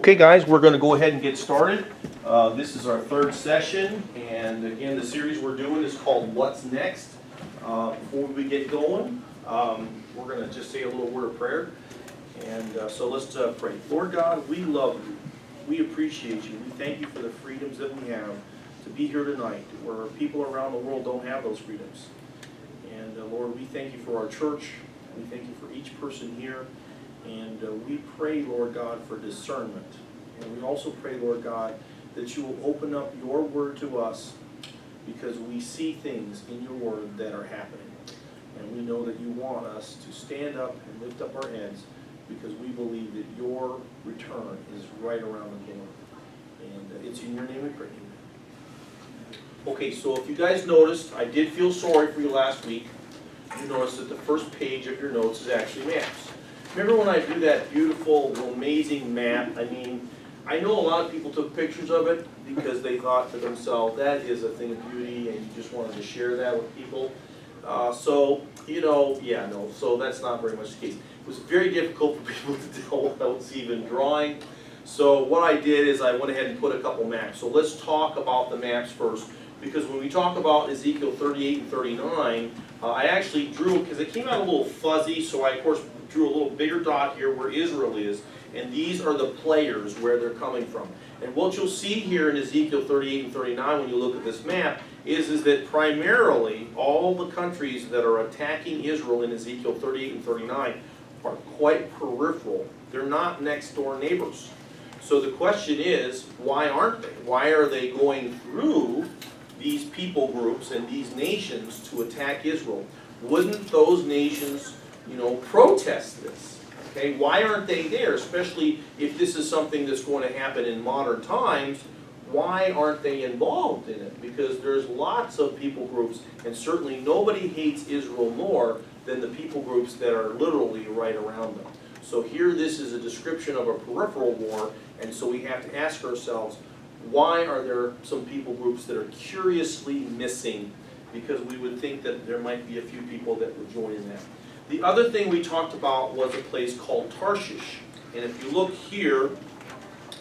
Okay guys, we're going to go ahead and get started. This is our third session, and again the series we're doing is called What's Next. Before we get going, we're going to just say a little word of prayer. And so let's pray. Lord God, we love you. We appreciate you. We thank you for the freedoms that we have to be here tonight, where people around the world don't have those freedoms. And Lord, we thank you for our church. We thank you for each person here. And we pray, Lord God, for discernment. And we also pray, Lord God, that you will open up your word to us, because we see things in your word that are happening. And we know that you want us to stand up and lift up our heads, because we believe that your return is right around the corner. And it's in your name we pray. Amen. Okay, so if you guys noticed, I did feel sorry for you last week. You noticed that the first page of your notes is actually maps. Remember when I do that beautiful, amazing map? I mean, I know a lot of people took pictures of it because they thought to themselves, that is a thing of beauty, and you just wanted to share that with people. So that's not very much the case. It was very difficult for people to tell what I was even drawing. So what I did is I went ahead and put a couple maps. So let's talk about the maps first, because when we talk about Ezekiel 38 and 39, I actually drew, because it came out a little fuzzy, so I, of course, drew a little bigger dot here where Israel is, and these are the players where they're coming from. And what you'll see here in Ezekiel 38 and 39 when you look at this map is that primarily all the countries that are attacking Israel in Ezekiel 38 and 39 are quite peripheral. They're not next door neighbors. So the question is, why aren't they? Why are they going through these people groups and these nations to attack Israel? Wouldn't those nations, protest this? Okay, why aren't they there? Especially if this is something that's going to happen in modern times, why aren't they involved in it? Because there's lots of people groups, and certainly nobody hates Israel more than the people groups that are literally right around them. So here this is a description of a peripheral war, and so we have to ask ourselves, why are there some people groups that are curiously missing? Because we would think that there might be a few people that would join in that. The other thing we talked about was a place called Tarshish. And if you look here,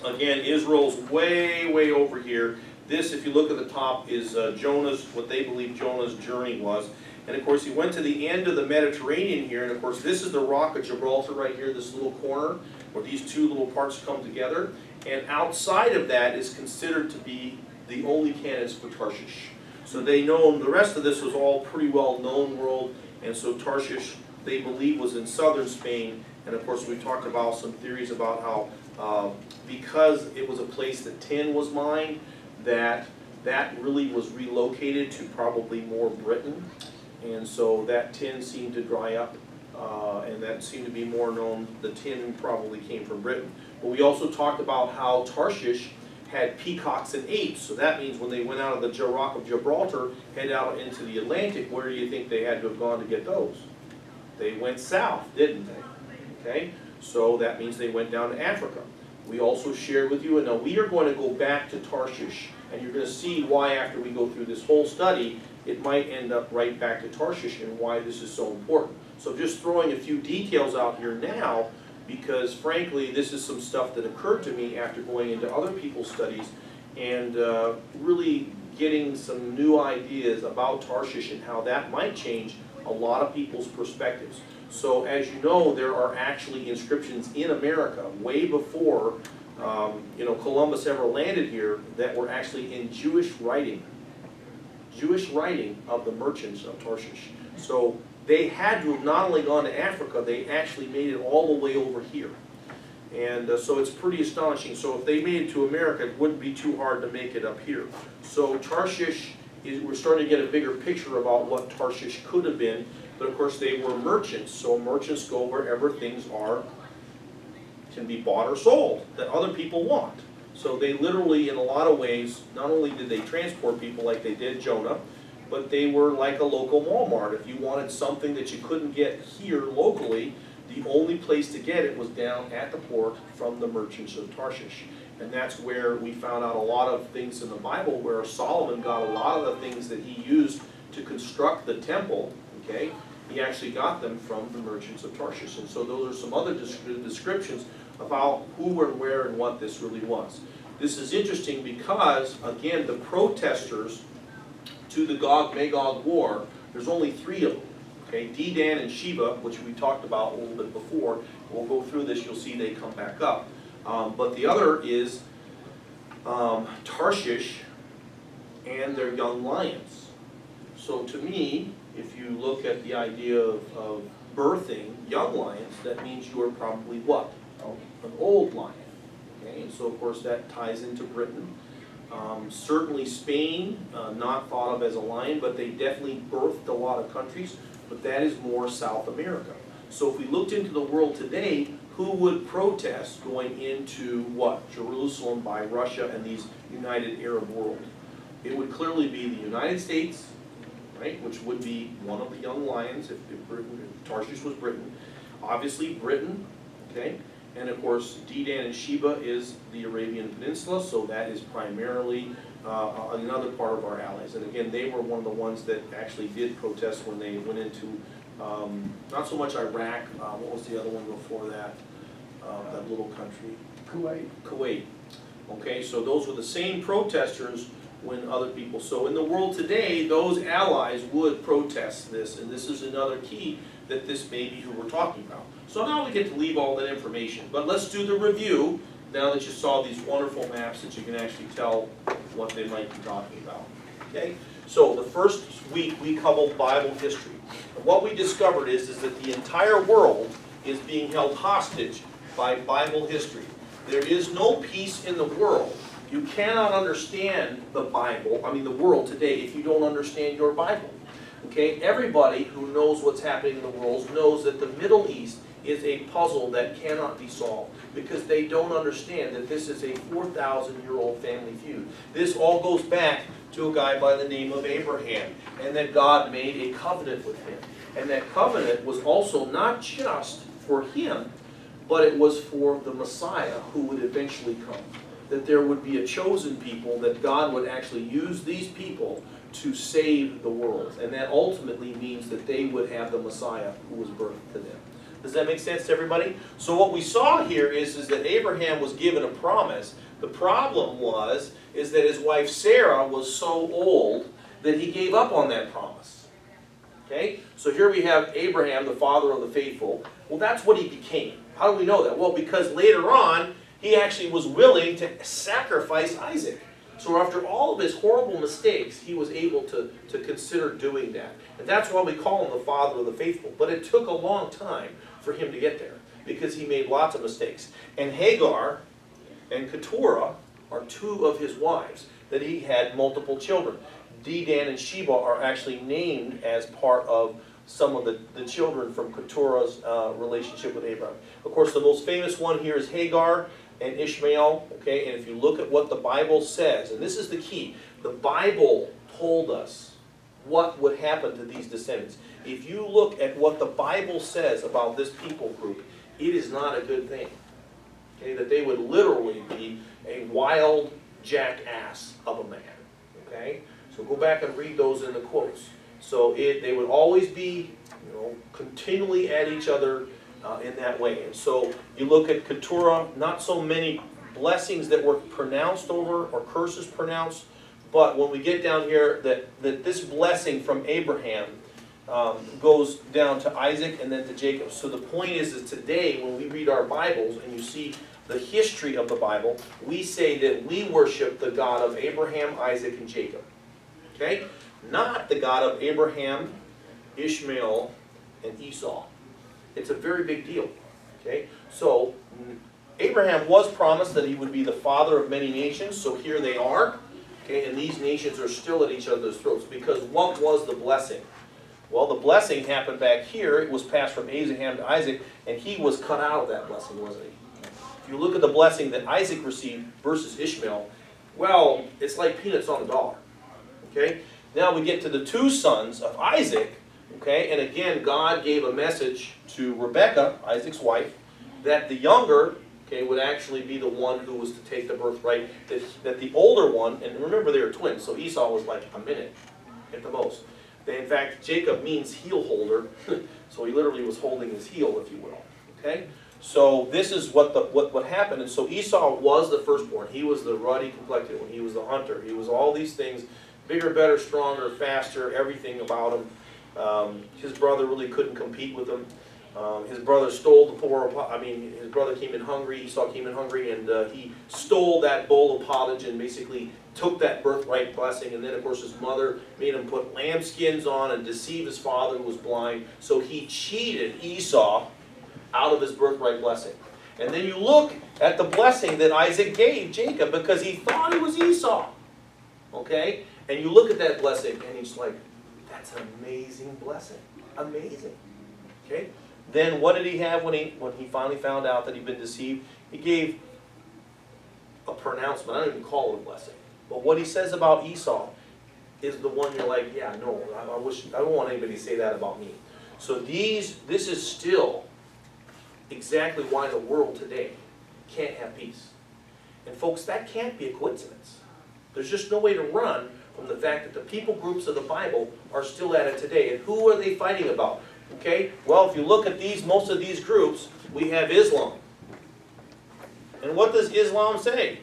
again, Israel's way, way over here. This, if you look at the top, is Jonah's, what they believe Jonah's journey was. And of course, he went to the end of the Mediterranean here. And of course, this is the Rock of Gibraltar right here, this little corner, where these two little parts come together. And outside of that is considered to be the only canons for Tarshish. So they know the rest of this was all pretty well known world. And so Tarshish, they believe, was in southern Spain. And of course, we talked about some theories about how because it was a place that tin was mined, that really was relocated to probably more Britain. And so that tin seemed to dry up, and that seemed to be more known. The tin probably came from Britain. But we also talked about how Tarshish had peacocks and apes. So that means when they went out of the Rock of Gibraltar, head out into the Atlantic, where do you think they had to have gone to get those? They went south, didn't they? Okay, so that means they went down to Africa. We also shared with you, and now we are going to go back to Tarshish, and you're going to see why after we go through this whole study, it might end up right back to Tarshish and why this is so important. So just throwing a few details out here now, because frankly, this is some stuff that occurred to me after going into other people's studies and really getting some new ideas about Tarshish and how that might change a lot of people's perspectives. So as you know, there are actually inscriptions in America way before Columbus ever landed here that were actually in Jewish writing of the merchants of Tarshish. So they had to have not only gone to Africa, they actually made it all the way over here. And so it's pretty astonishing. So if they made it to America, it wouldn't be too hard to make it up here. So Tarshish, we're starting to get a bigger picture about what Tarshish could have been. But of course they were merchants, so merchants go wherever things can be bought or sold that other people want. So they literally, in a lot of ways, not only did they transport people like they did Jonah, but they were like a local Walmart. If you wanted something that you couldn't get here locally, the only place to get it was down at the port from the merchants of Tarshish. And that's where we found out a lot of things in the Bible where Solomon got a lot of the things that he used to construct the temple, okay? He actually got them from the merchants of Tarshish. And so those are some other descriptions about who and where and what this really was. This is interesting because, again, the protesters to the Gog-Magog war, there's only 3 of them. Okay, Dedan and Sheba, which we talked about a little bit before. We'll go through this, you'll see they come back up. But the other is Tarshish and their young lions. So to me, if you look at the idea of birthing young lions, that means you are probably what? An old lion. Okay, and so of course that ties into Britain. Certainly Spain, not thought of as a lion, but they definitely birthed a lot of countries, but that is more South America. So if we looked into the world today, who would protest going into what? Jerusalem by Russia and these United Arab world? It would clearly be the United States, right, which would be one of the young lions if Tarshish was Britain. Obviously Britain, okay? And of course, Dedan and Sheba is the Arabian Peninsula, so that is primarily another part of our allies. And again, they were one of the ones that actually did protest when they went into, not so much Iraq, what was the other one before that? That little country? Kuwait. Okay, so those were the same protesters when other people, so in the world today, those allies would protest this, and this is another key that this may be who we're talking about. So now we get to leave all that information, but let's do the review now that you saw these wonderful maps that you can actually tell what they might be talking about. Okay, so the first week we covered Bible history, and what we discovered is that the entire world is being held hostage by Bible history. There is no peace in the world. You cannot understand the Bible, the world today, if you don't understand your Bible. Okay, everybody who knows what's happening in the world knows that the Middle East is a puzzle that cannot be solved because they don't understand that this is a 4,000-year-old family feud. This all goes back to a guy by the name of Abraham, and that God made a covenant with him. And that covenant was also not just for him, but it was for the Messiah who would eventually come. That there would be a chosen people, that God would actually use these people to save the world. And that ultimately means that they would have the Messiah who was birthed to them. Does that make sense to everybody? So what we saw here is that Abraham was given a promise. The problem is that his wife Sarah was so old that he gave up on that promise. Okay? So here we have Abraham, the father of the faithful. Well, that's what he became. How do we know that? Well, because later on, he actually was willing to sacrifice Isaac. So after all of his horrible mistakes, he was able to consider doing that. And that's why we call him the father of the faithful. But it took a long time for him to get there, because he made lots of mistakes. And Hagar and Keturah are 2 of his wives, that he had multiple children. Dedan and Sheba are actually named as part of some of the children from Keturah's relationship with Abraham. Of course, the most famous one here is Hagar and Ishmael, okay, and if you look at what the Bible says, and this is the key, the Bible told us what would happen to these descendants. If you look at what the Bible says about this people group, it is not a good thing, okay, that they would literally be a wild jackass of a man, okay? So go back and read those in the quotes. So they would always be, continually at each other, in that way. And so you look at Keturah, not so many blessings that were pronounced over or curses pronounced, but when we get down here, that this blessing from Abraham goes down to Isaac and then to Jacob. So the point is today when we read our Bibles and you see the history of the Bible, we say that we worship the God of Abraham, Isaac, and Jacob. Okay? Not the God of Abraham, Ishmael, and Esau. It's a very big deal. Okay? So Abraham was promised that he would be the father of many nations, so here they are. Okay? And these nations are still at each other's throats, because what was the blessing? Well, the blessing happened back here. It was passed from Abraham to Isaac, and he was cut out of that blessing, wasn't he? If you look at the blessing that Isaac received versus Ishmael, well, it's like peanuts on a dollar. Okay? Now we get to the 2 sons of Isaac. Okay, and again, God gave a message to Rebekah, Isaac's wife, that the younger, okay, would actually be the one who was to take the birthright, that the older one, and remember they were twins, so Esau was like a minute at the most. In fact, Jacob means heel holder, so he literally was holding his heel, if you will. Okay, So this is what happened. And so Esau was the firstborn. He was the ruddy complected one. He was the hunter. He was all these things, bigger, better, stronger, faster, everything about him. His brother really couldn't compete with him. His brother stole the his brother came in hungry, Esau came in hungry, and he stole that bowl of pottage and basically took that birthright blessing. And then, of course, his mother made him put lambskins on and deceive his father who was blind. So he cheated Esau out of his birthright blessing. And then you look at the blessing that Isaac gave Jacob because he thought it was Esau. Okay? And you look at that blessing and he's like, that's an amazing blessing. Amazing. Okay? Then what did he have when he finally found out that he'd been deceived? He gave a pronouncement. I don't even call it a blessing. But what he says about Esau is the one you're like, yeah, no, I don't want anybody to say that about me. So this is still exactly why the world today can't have peace. And folks, that can't be a coincidence. There's just no way to run from the fact that the people groups of the Bible are still at it today. And who are they fighting about? Okay, well, if you look at most of these groups, we have Islam. And what does Islam say?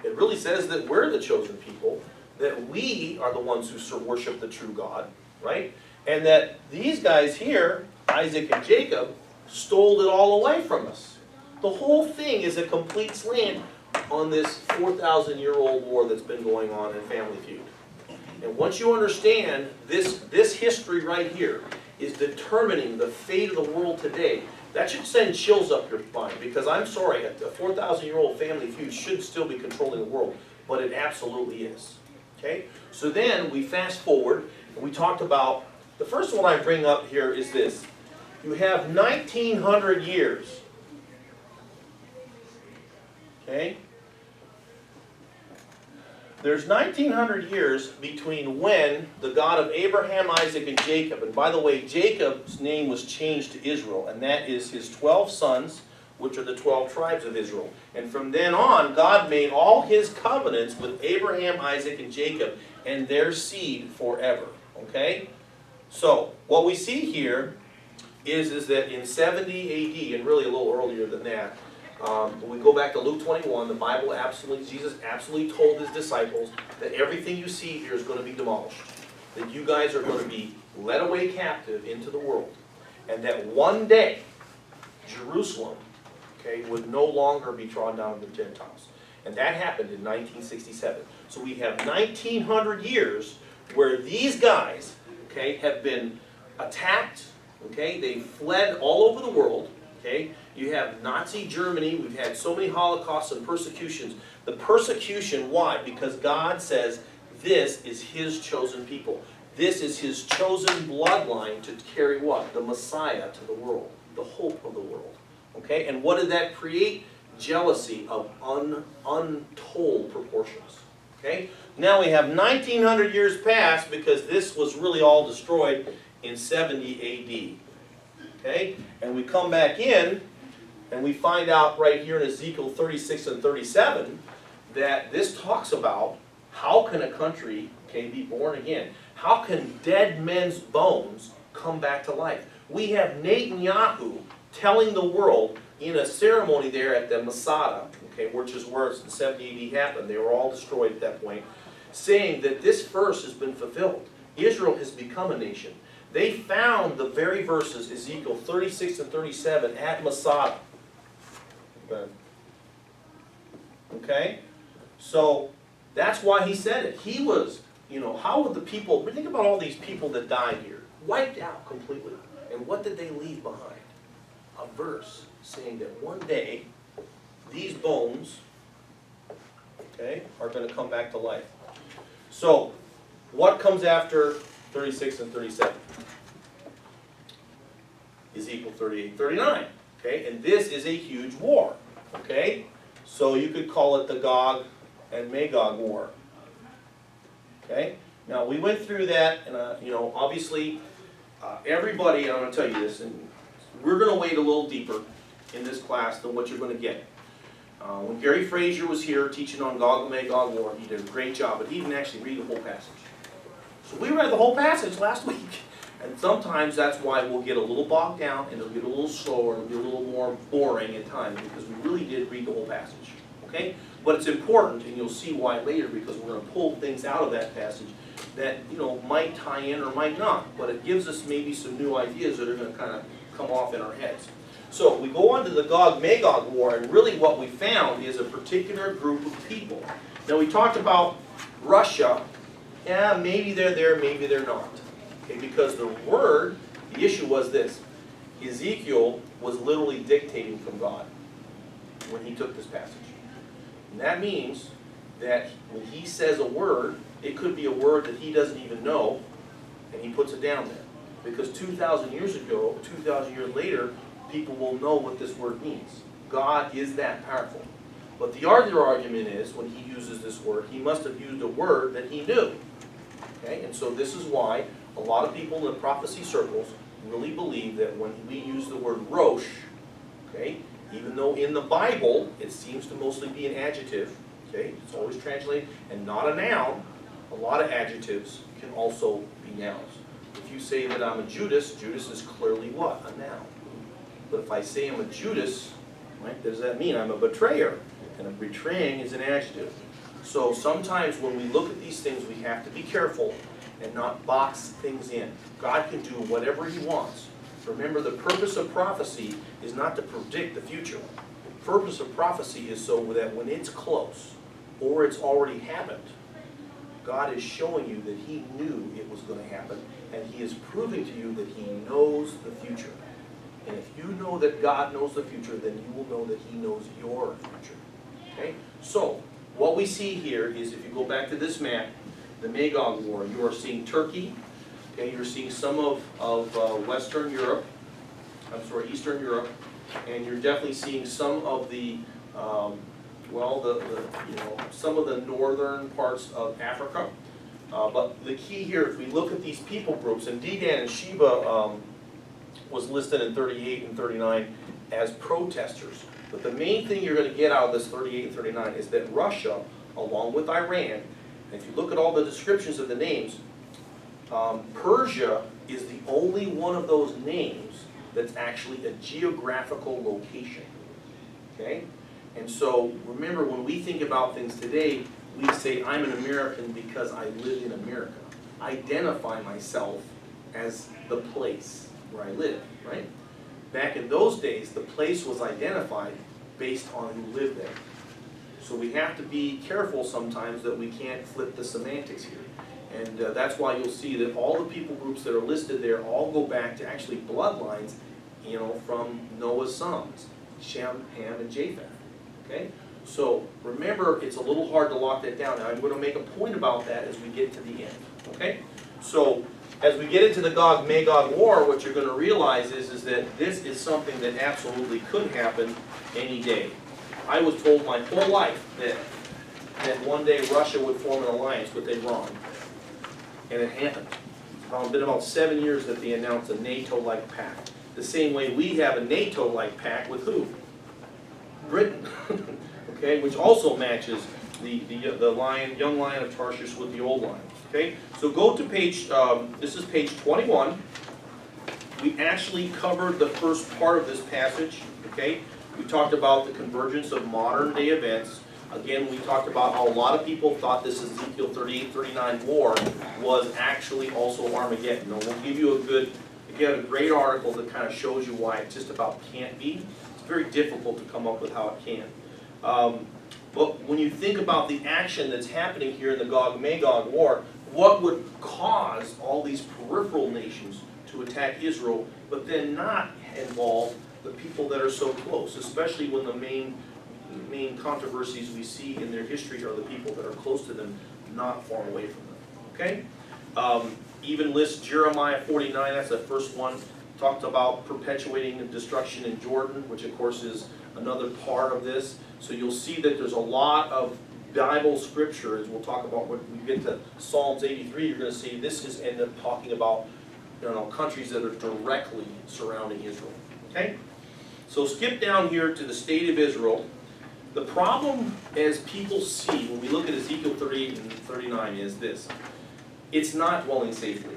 It really says that we're the chosen people, that we are the ones who worship the true God, right? And that these guys here, Isaac and Jacob, stole it all away from us. The whole thing is a complete slant on this 4,000-year-old war that's been going on in Family Feud. And once you understand this history right here is determining the fate of the world today, that should send chills up your spine. Because I'm sorry, a 4,000-year-old Family Feud should still be controlling the world, but it absolutely is. Okay? So then we fast forward, and we talked about, the first one I bring up here is this. You have 1,900 years. Okay? There's 1,900 years between when the God of Abraham, Isaac, and Jacob, and by the way, Jacob's name was changed to Israel, and that is his 12 sons, which are the 12 tribes of Israel. And from then on, God made all his covenants with Abraham, Isaac, and Jacob, and their seed forever. Okay? So, what we see here is that in 70 AD, and really a little earlier than that, when we go back to Luke 21, the Bible Jesus absolutely told his disciples that everything you see here is going to be demolished. That you guys are going to be led away captive into the world. And that one day, Jerusalem, okay, would no longer be trodden down of the Gentiles. And that happened in 1967. So we have 1,900 years where these guys, okay, have been attacked, okay, they fled all over the world, okay. You have Nazi Germany. We've had so many Holocausts and persecutions. The persecution, why? Because God says this is his chosen people. This is his chosen bloodline to carry what? The Messiah to the world. The hope of the world. Okay? And what did that create? Jealousy of untold proportions. Okay? Now we have 1,900 years past because this was really all destroyed in 70 AD. Okay? And we come back in and we find out right here in Ezekiel 36 and 37 that this talks about how can a country be born again? How can dead men's bones come back to life? We have Netanyahu telling the world in a ceremony there at the Masada, okay, which is where the 70 AD happened. They were all destroyed at that point, saying that this verse has been fulfilled. Israel has become a nation. They found the very verses, Ezekiel 36 and 37, at Masada. Okay? So, that's why he said it. He was, how would the people, think about all these people that died here, wiped out completely. And what did they leave behind? A verse saying that one day, these bones, okay, are going to come back to life. So, what comes after 36 and 37? Ezekiel 38, 39. Okay, and this is a huge war. Okay, so you could call it the Gog and Magog war. Okay, now we went through that, and obviously, everybody. I'm going to tell you this, and we're going to wade a little deeper in this class than what you're going to get. When Gary Frazier was here teaching on Gog and Magog war, he did a great job, but he didn't actually read the whole passage. So we read the whole passage last week. And sometimes that's why we'll get a little bogged down and it'll get a little slower, it'll be a little more boring at times because we really did read the whole passage, okay? But it's important, and you'll see why later, because we're going to pull things out of that passage that, might tie in or might not, but it gives us maybe some new ideas that are going to kind of come off in our heads. So we go on to the Gog-Magog war, and really what we found is a particular group of people. Now we talked about Russia. Yeah, maybe they're there, maybe they're not. Okay, because the issue was this. Ezekiel was literally dictating from God when he took this passage. And that means that when he says a word, it could be a word that he doesn't even know, and he puts it down there. Because 2,000 years ago, 2,000 years later, people will know what this word means. God is that powerful. But the other argument is, when he uses this word, he must have used a word that he knew. Okay? And so this is why a lot of people in prophecy circles really believe that when we use the word Rosh, okay, even though in the Bible it seems to mostly be an adjective, okay, it's always translated, and not a noun, a lot of adjectives can also be nouns. If you say that I'm a Judas, Judas is clearly what? A noun. But if I say I'm a Judas, right, what does that mean? I'm a betrayer. And a betraying is an adjective. So sometimes when we look at these things, we have to be careful and not box things in. God can do whatever he wants. Remember, the purpose of prophecy is not to predict the future. The purpose of prophecy is so that when it's close, or it's already happened, God is showing you that he knew it was going to happen, and he is proving to you that he knows the future. And if you know that God knows the future, then you will know that he knows your future. Okay? So, what we see here is, if you go back to this map, the Magog War, you are seeing Turkey, okay, you're seeing some of Western Europe, Eastern Europe, and you're definitely seeing some of the, some of the northern parts of Africa. But the key here, if we look at these people groups, and Dedan and Sheba was listed in 38 and 39 as protesters. But the main thing you're going to get out of this 38 and 39 is that Russia, along with Iran, and if you look at all the descriptions of the names, Persia is the only one of those names that's actually a geographical location. Okay? And so remember, when we think about things today, we say, I'm an American because I live in America. I identify myself as the place where I live, right? Back in those days, the place was identified based on who lived there. So we have to be careful sometimes that we can't flip the semantics here. And that's why you'll see that all the people groups that are listed there all go back to actually bloodlines, from Noah's sons, Shem, Ham, and Japheth. Okay? So remember, it's a little hard to lock that down. Now I'm going to make a point about that as we get to the end. Okay? So as we get into the Gog-Magog war, what you're going to realize is that this is something that absolutely could happen any day. I was told my whole life that one day Russia would form an alliance with Iran. And it happened. It's been about 7 years that they announced a NATO-like pact. The same way we have a NATO-like pact with who? Britain. Okay, which also matches the young lion of Tarshish with the old lion. Okay, so go to page, this is page 21. We actually covered the first part of this passage. Okay, we talked about the convergence of modern day events. Again, we talked about how a lot of people thought this Ezekiel 38-39 war was actually also Armageddon. Now, we'll give you a great article that kind of shows you why it just about can't be. It's very difficult to come up with how it can. But when you think about the action that's happening here in the Gog-Magog war, what would cause all these peripheral nations to attack Israel, but then not involve the people that are so close, especially when the main controversies we see in their history are the people that are close to them, not far away from them. Okay? Even lists Jeremiah 49, that's the first one, talked about perpetuating the destruction in Jordan, which of course is another part of this. So you'll see that there's a lot of Bible scripture, as we'll talk about when we get to Psalms 83, you're going to see this is end up talking about countries that are directly surrounding Israel. Okay? So skip down here to the state of Israel. The problem, as people see when we look at Ezekiel 38 and 39, is this. It's not dwelling safely.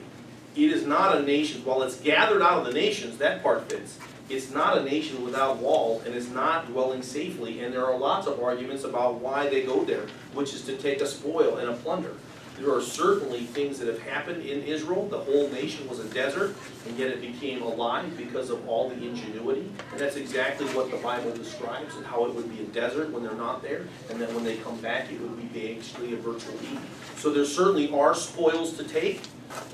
it is not a nation, while it's gathered out of the nations, that part fits. It's not a nation without walls, and it's not dwelling safely, and there are lots of arguments about why they go there, which is to take a spoil and a plunder. There are certainly things that have happened in Israel. The whole nation was a desert, and yet it became alive because of all the ingenuity. And that's exactly what the Bible describes, and how it would be a desert when they're not there, and then when they come back, it would be basically a virtual Eden. So there certainly are spoils to take,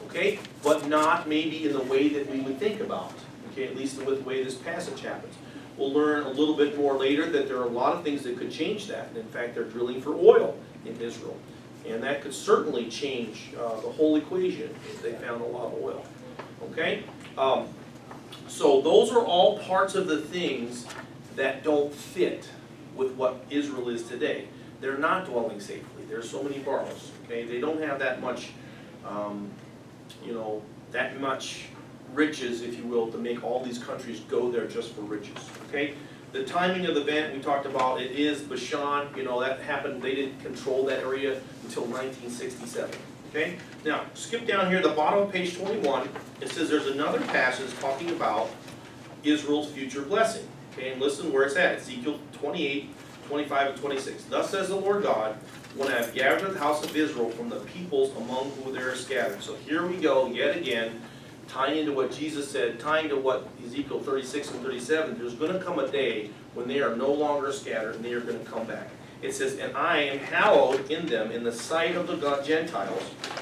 okay, but not maybe in the way that we would think about, okay, at least with the way this passage happens. We'll learn a little bit more later that there are a lot of things that could change that. And in fact, they're drilling for oil in Israel. And that could certainly change the whole equation if they found a lot of oil. Okay? So those are all parts of the things that don't fit with what Israel is today. They're not dwelling safely. There's so many borrows. Okay? They don't have that much, that much riches, if you will, to make all these countries go there just for riches. Okay? The timing of the event we talked about, it is Bashan, that happened, they didn't control that area until 1967. Okay? Now, skip down here, the bottom of page 21, it says there's another passage talking about Israel's future blessing. Okay, and listen where it's at, Ezekiel 28, 25, and 26. Thus says the Lord God, when I have gathered the house of Israel from the peoples among whom they are scattered. So here we go, yet again, tying into what Jesus said, tying to what Ezekiel 36 and 37, there's going to come a day when they are no longer scattered and they are going to come back. It says, and I am hallowed in them in the sight of the Gentiles.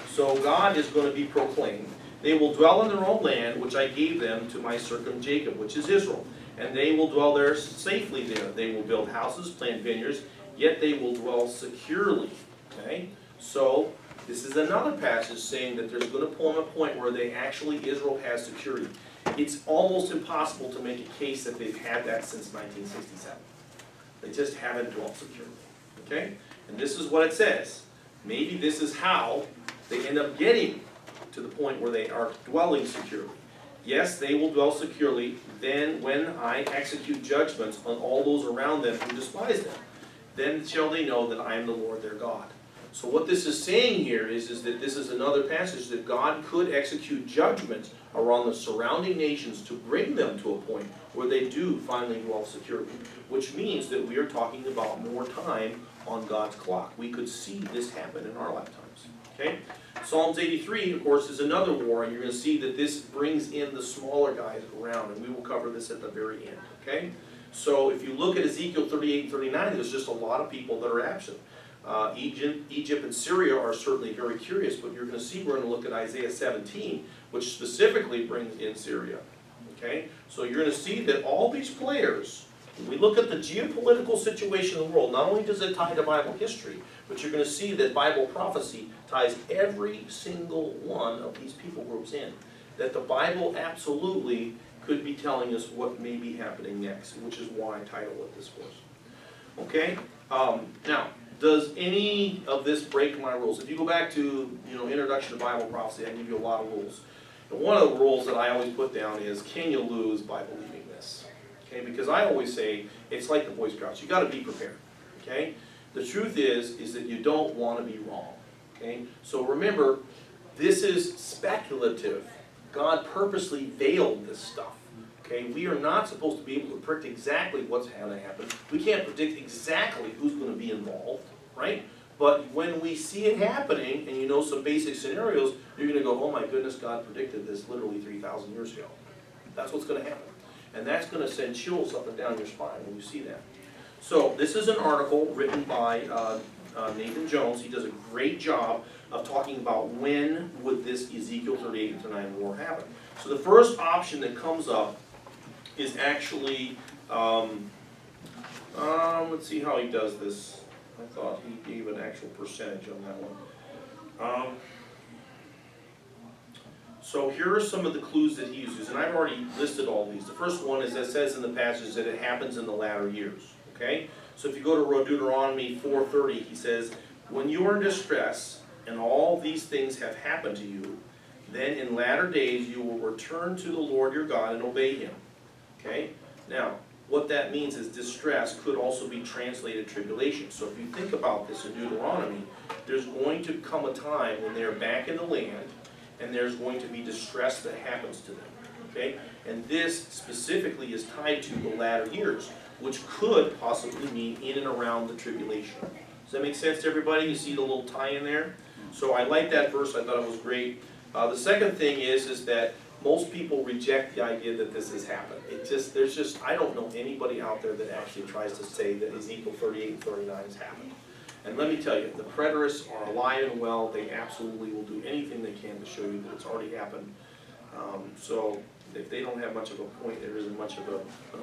So God is going to be proclaimed. They will dwell in their own land, which I gave them to my servant Jacob, which is Israel. And they will dwell there safely there. They will build houses, plant vineyards, yet they will dwell securely. Okay? So this is another passage saying that there's going to come a point where Israel has security. It's almost impossible to make a case that they've had that since 1967. They just haven't dwelt securely. Okay? And this is what it says. Maybe this is how they end up getting to the point where they are dwelling securely. Yes, they will dwell securely, then when I execute judgments on all those around them who despise them, then shall they know that I am the Lord their God. So what this is saying here is that this is another passage that God could execute judgments around the surrounding nations to bring them to a point where they do finally dwell securely, which means that we are talking about more time on God's clock. We could see this happen in our lifetimes. Okay? Psalms 83, of course, is another war, and you're going to see that this brings in the smaller guys around, and we will cover this at the very end. Okay? So if you look at Ezekiel 38 and 39, there's just a lot of people that are absent. Egypt and Syria are certainly very curious, but you're going to see, we're going to look at Isaiah 17, which specifically brings in Syria. Okay? So you're going to see that all these players, when we look at the geopolitical situation in the world, not only does it tie to Bible history, but you're going to see that Bible prophecy ties every single one of these people groups in. That the Bible absolutely could be telling us what may be happening next, which is why I titled it this course. Okay? Now, does any of this break my rules? If you go back to Introduction to Bible Prophecy, I give you a lot of rules. And one of the rules that I always put down is, can you lose by believing this? Okay, because I always say, it's like the Boy Scouts, you got to be prepared. Okay? The truth is that you don't want to be wrong. Okay? So remember, this is speculative. God purposely veiled this stuff. Okay? We are not supposed to be able to predict exactly what's going to happen. We can't predict exactly who's going to be involved, right? But when we see it happening, and you know some basic scenarios, you're going to go, oh my goodness, God predicted this literally 3,000 years ago. That's what's going to happen. And that's going to send chills up and down your spine when you see that. So this is an article written by Nathan Jones. He does a great job of talking about when would this Ezekiel 38 and 39 war happen. So the first option that comes up is actually, let's see how he does this. I thought he gave an actual percentage on that one. So here are some of the clues that he uses, and I've already listed all these. The first one is that it says in the passage that it happens in the latter years. Okay? So if you go to Deuteronomy 4:30, he says, when you are in distress and all these things have happened to you, then in latter days you will return to the Lord your God and obey him. Okay? Now, what that means is distress could also be translated tribulation. So if you think about this in Deuteronomy, there's going to come a time when they're back in the land, and there's going to be distress that happens to them. Okay? And this specifically is tied to the latter years, which could possibly mean in and around the tribulation. Does that make sense to everybody? You see the little tie-in there? So I like that verse. I thought it was great. The second thing is that most people reject the idea that this has happened. I don't know anybody out there that actually tries to say that Ezekiel 38 and 39 has happened. And let me tell you, the preterists are alive and well. They absolutely will do anything they can to show you that it's already happened. So if they don't have much of a point, there isn't much of an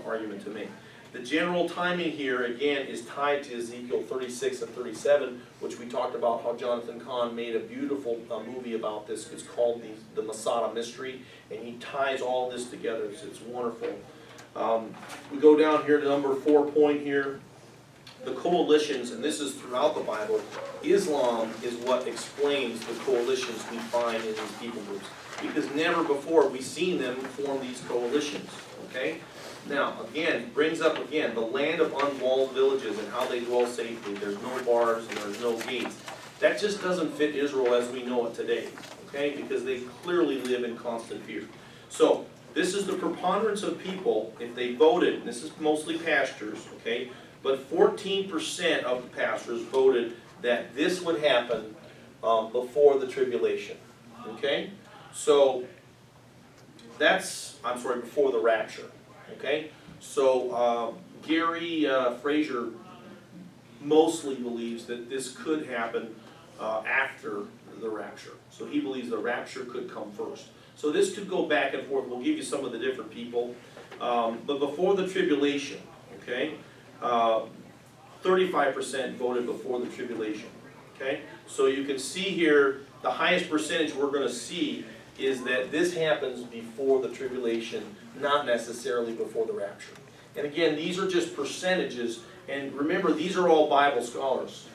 argument to make. The general timing here, again, is tied to Ezekiel 36 and 37, which we talked about how Jonathan Cahn made a beautiful movie about this. It's called the Masada Mystery, and he ties all this together. It's wonderful. We go down here to number 4 point here. The coalitions, and this is throughout the Bible, Islam is what explains the coalitions we find in these people groups. Because never before have we seen them form these coalitions, okay? Now, again, brings up again the land of unwalled villages and how they dwell safely. There's no bars and there's no gates. That just doesn't fit Israel as we know it today, okay? Because they clearly live in constant fear. So, this is the preponderance of people, if they voted, and this is mostly pastors, okay? But 14% of the pastors voted that this would happen before the tribulation, okay? So, before the rapture. Okay, so Gary Frazier mostly believes that this could happen after the rapture. So he believes the rapture could come first. So this could go back and forth. We'll give you some of the different people. But before the tribulation, okay, 35% voted before the tribulation. Okay, so you can see here the highest percentage we're going to see is that this happens before the tribulation, not necessarily before the rapture. And again, these are just percentages, and remember, these are all Bible scholars.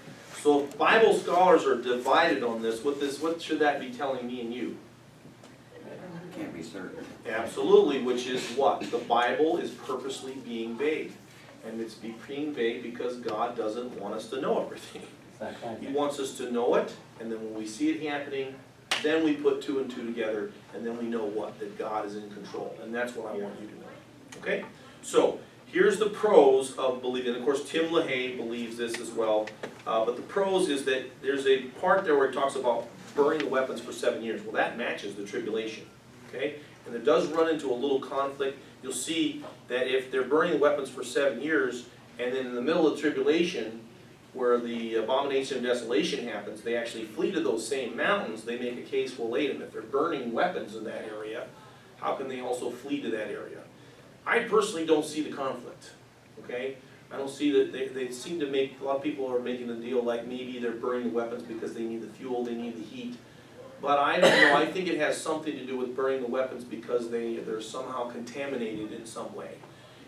So if Bible scholars are divided on this, what should that be telling me and you? Can't be certain. Absolutely, which is what? The Bible is purposely being vague. And it's being vague because God doesn't want us to know everything. He wants us to know it, and then when we see it happening, then we put 2 and 2 together, and then we know what? That God is in control. And that's what I want you to know. Okay? So, here's the pros of believing. And of course, Tim LaHaye believes this as well. But the pros is that there's a part there where he talks about burning the weapons for 7 years. Well, that matches the tribulation. Okay? And it does run into a little conflict. You'll see that if they're burning the weapons for 7 years, and then in the middle of the tribulation, where the abomination of desolation happens, they actually flee to those same mountains. They make a case, well, wait a minute, if they're burning weapons in that area, how can they also flee to that area? I personally don't see the conflict, okay? I don't see that, they seem to make, a lot of people are making the deal like maybe they're burning the weapons because they need the fuel, they need the heat. But I don't know, I think it has something to do with burning the weapons because they're somehow contaminated in some way.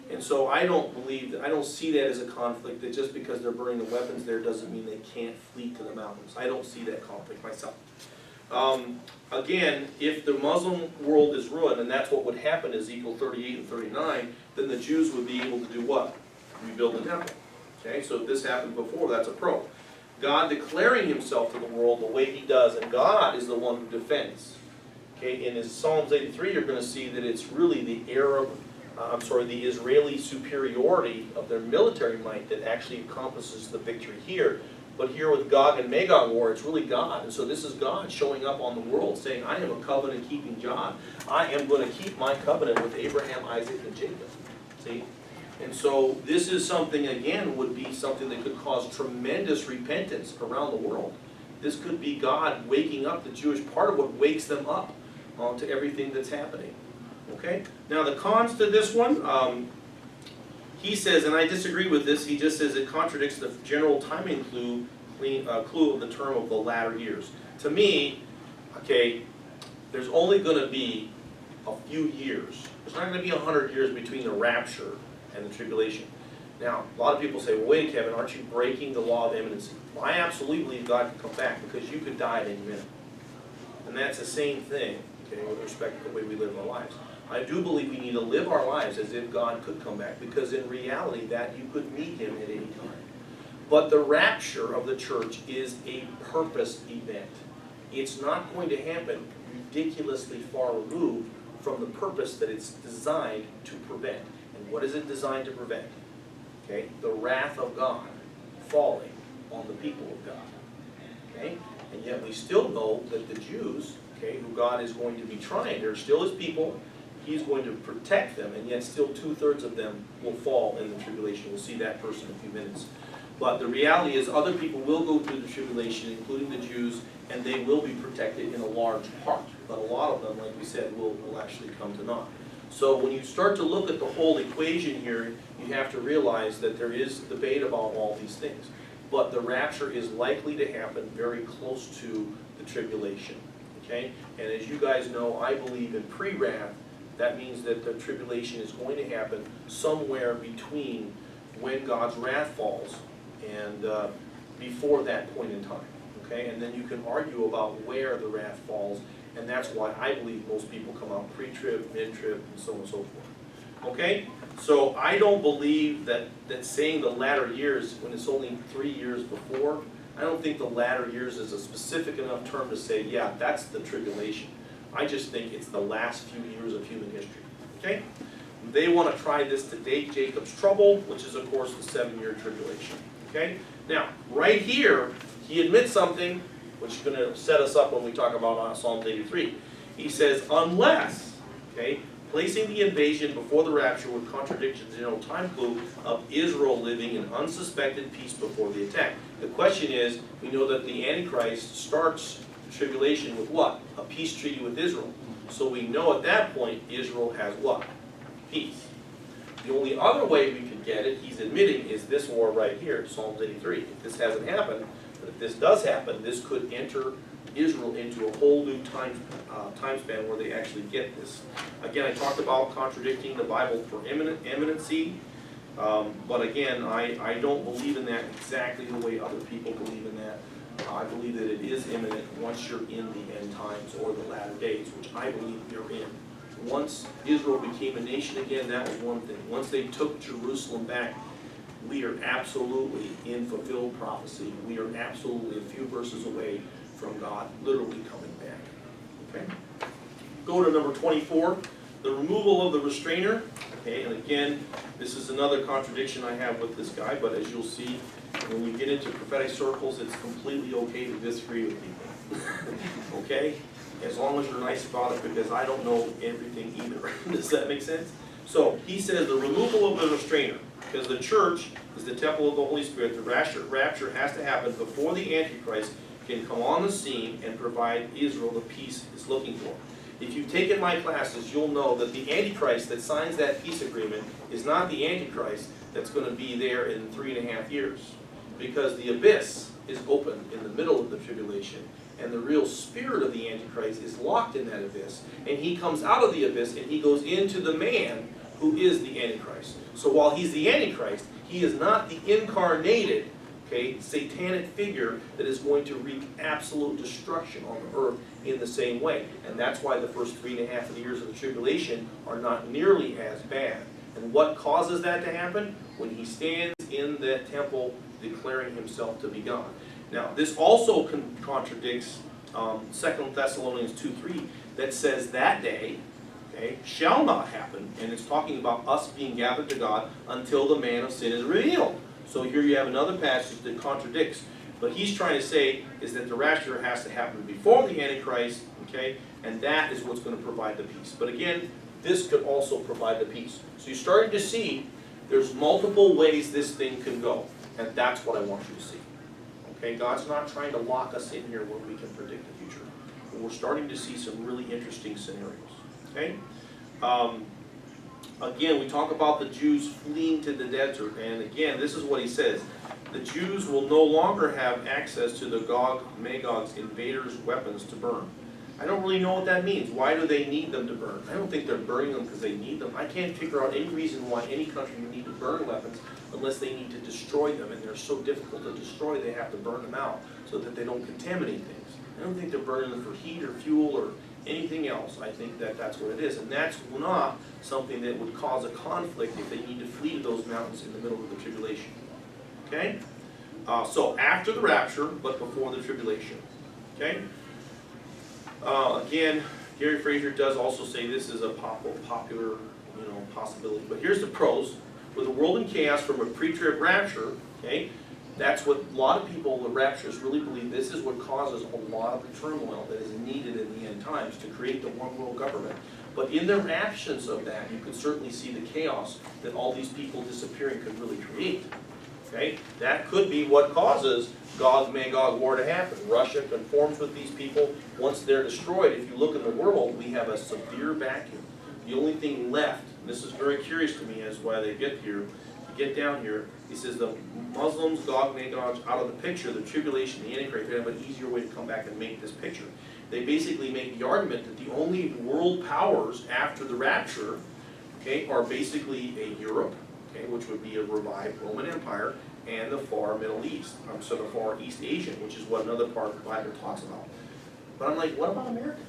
And so I don't see that as a conflict, that just because they're burning the weapons there doesn't mean they can't flee to the mountains. I don't see that conflict myself. Again, if the Muslim world is ruined, and that's what would happen in Ezekiel 38 and 39, then the Jews would be able to do what? Rebuild the temple. Okay, so if this happened before, that's a pro. God declaring himself to the world the way he does, and God is the one who defends. Okay, in his Psalms 83, you're going to see that it's really the the Israeli superiority of their military might that actually encompasses the victory here. But here with Gog and Magog war, it's really God. And so this is God showing up on the world saying, I am a covenant-keeping God. I am going to keep my covenant with Abraham, Isaac, and Jacob. See? And so this is something, again, would be something that could cause tremendous repentance around the world. This could be God waking up the Jewish, part of what wakes them up to everything that's happening. Okay? Now the cons to this one, he says, and I disagree with this, he just says it contradicts the general timing clue of the term of the latter years. To me, okay, there's only going to be a few years. There's not going to be 100 years between the rapture and the tribulation. Now, a lot of people say, well, wait, Kevin, aren't you breaking the law of imminency? Well, I absolutely believe God can come back because you could die at any minute. And that's the same thing, okay, with respect to the way we live our lives. I do believe we need to live our lives as if God could come back, because in reality that you could meet him at any time. But the rapture of the church is a purposed event. It's not going to happen ridiculously far removed from the purpose that it's designed to prevent. And what is it designed to prevent? Okay, the wrath of God falling on the people of God. Okay, and yet we still know that the Jews, okay, who God is going to be trying, they're still his people. He's going to protect them, and yet still 2/3 of them will fall in the tribulation. We'll see that person in a few minutes. But the reality is other people will go through the tribulation, including the Jews, and they will be protected in a large part. But a lot of them, like we said, will actually come to naught. So when you start to look at the whole equation here, you have to realize that there is debate about all these things. But the rapture is likely to happen very close to the tribulation. Okay? And as you guys know, I believe in pre-wrath. That means that the tribulation is going to happen somewhere between when God's wrath falls and before that point in time. Okay? And then you can argue about where the wrath falls, and that's why I believe most people come out pre-trib, mid-trib, and so on and so forth. Okay? So I don't believe that saying the latter years when it's only 3 years before, I don't think the latter years is a specific enough term to say, yeah, that's the tribulation. I just think it's the last few years of human history. Okay? They want to try this to date Jacob's trouble, which is, of course, the 7-year tribulation. Okay? Now, right here, he admits something, which is going to set us up when we talk about Psalm 83. He says, unless, okay, placing the invasion before the rapture would contradict the general time clue of Israel living in unsuspected peace before the attack. The question is, we know that the Antichrist starts the tribulation with what? A peace treaty with Israel. So we know at that point, Israel has what? Peace. The only other way we could get it, he's admitting, is this war right here, Psalms 83. If this hasn't happened, but if this does happen, this could enter Israel into a whole new time span where they actually get this. Again, I talked about contradicting the Bible for imminency, but again, I don't believe in that exactly the way other people believe in that. I believe that it is imminent once you're in the end times or the latter days, which I believe you're in. Once Israel became a nation again, that was one thing. Once they took Jerusalem back, we are absolutely in fulfilled prophecy. We are absolutely a few verses away from God literally coming back. Okay? Go to number 24, the removal of the restrainer. Okay, and again, this is another contradiction I have with this guy, but as you'll see, when we get into prophetic circles, it's completely okay to disagree with people. Okay? As long as you're nice about it, because I don't know everything either. Does that make sense? So, he says the removal of the restrainer, because the church is the temple of the Holy Spirit. The rapture has to happen before the Antichrist can come on the scene and provide Israel the peace it's looking for. If you've taken my classes, you'll know that the Antichrist that signs that peace agreement is not the Antichrist that's going to be there in 3.5 years. Because the abyss is open in the middle of the tribulation, and the real spirit of the Antichrist is locked in that abyss. And he comes out of the abyss and he goes into the man who is the Antichrist. So while he's the Antichrist, he is not the incarnated, okay, satanic figure that is going to wreak absolute destruction on the earth in the same way. And that's why the first 3.5 years of the tribulation are not nearly as bad. And what causes that to happen? When he stands in the temple declaring himself to be God. Now, this also contradicts 2 Thessalonians 2:3 that says that day, okay, shall not happen, and it's talking about us being gathered to God until the man of sin is revealed. So here you have another passage that contradicts. But he's trying to say is that the rapture has to happen before the Antichrist, okay, and that is what's going to provide the peace. But again, this could also provide the peace. So you're starting to see there's multiple ways this thing can go, and that's what I want you to see. Okay, God's not trying to lock us in here where we can predict the future. But we're starting to see some really interesting scenarios. Okay? Again, we talk about the Jews fleeing to the desert, and again, this is what he says. The Jews will no longer have access to the Gog Magog's invaders' weapons to burn. I don't really know what that means. Why do they need them to burn? I don't think they're burning them because they need them. I can't figure out any reason why any country would need to burn weapons unless they need to destroy them, and they're so difficult to destroy they have to burn them out so that they don't contaminate things. I don't think they're burning them for heat or fuel or anything else. I think that that's what it is, and that's not something that would cause a conflict if they need to flee to those mountains in the middle of the tribulation. Okay? So after the rapture, but before the tribulation. Okay? Again, Gary Fraser does also say this is a popular, possibility. But here's the pros. With the world in chaos from a pre-trib rapture, okay, that's what a lot of people, the rapturists, really believe this is what causes a lot of the turmoil that is needed in the end times to create the one world government. But in the absence of that, you could certainly see the chaos that all these people disappearing could really create. Okay? That could be what causes Gog-Magog war to happen. Russia conforms with these people. Once they're destroyed, if you look in the world, we have a severe vacuum. The only thing left, and this is very curious to me as why they get here, to get down here, he says the Muslims, Gog-Magog out of the picture, the tribulation, the Antichrist, they have an easier way to come back and make this picture. They basically make the argument that the only world powers after the rapture, okay, are basically a Europe, okay, which would be a revived Roman Empire, and the far Middle East, so the far East Asian, which is what another part of the Bible talks about. But I'm like, what about America?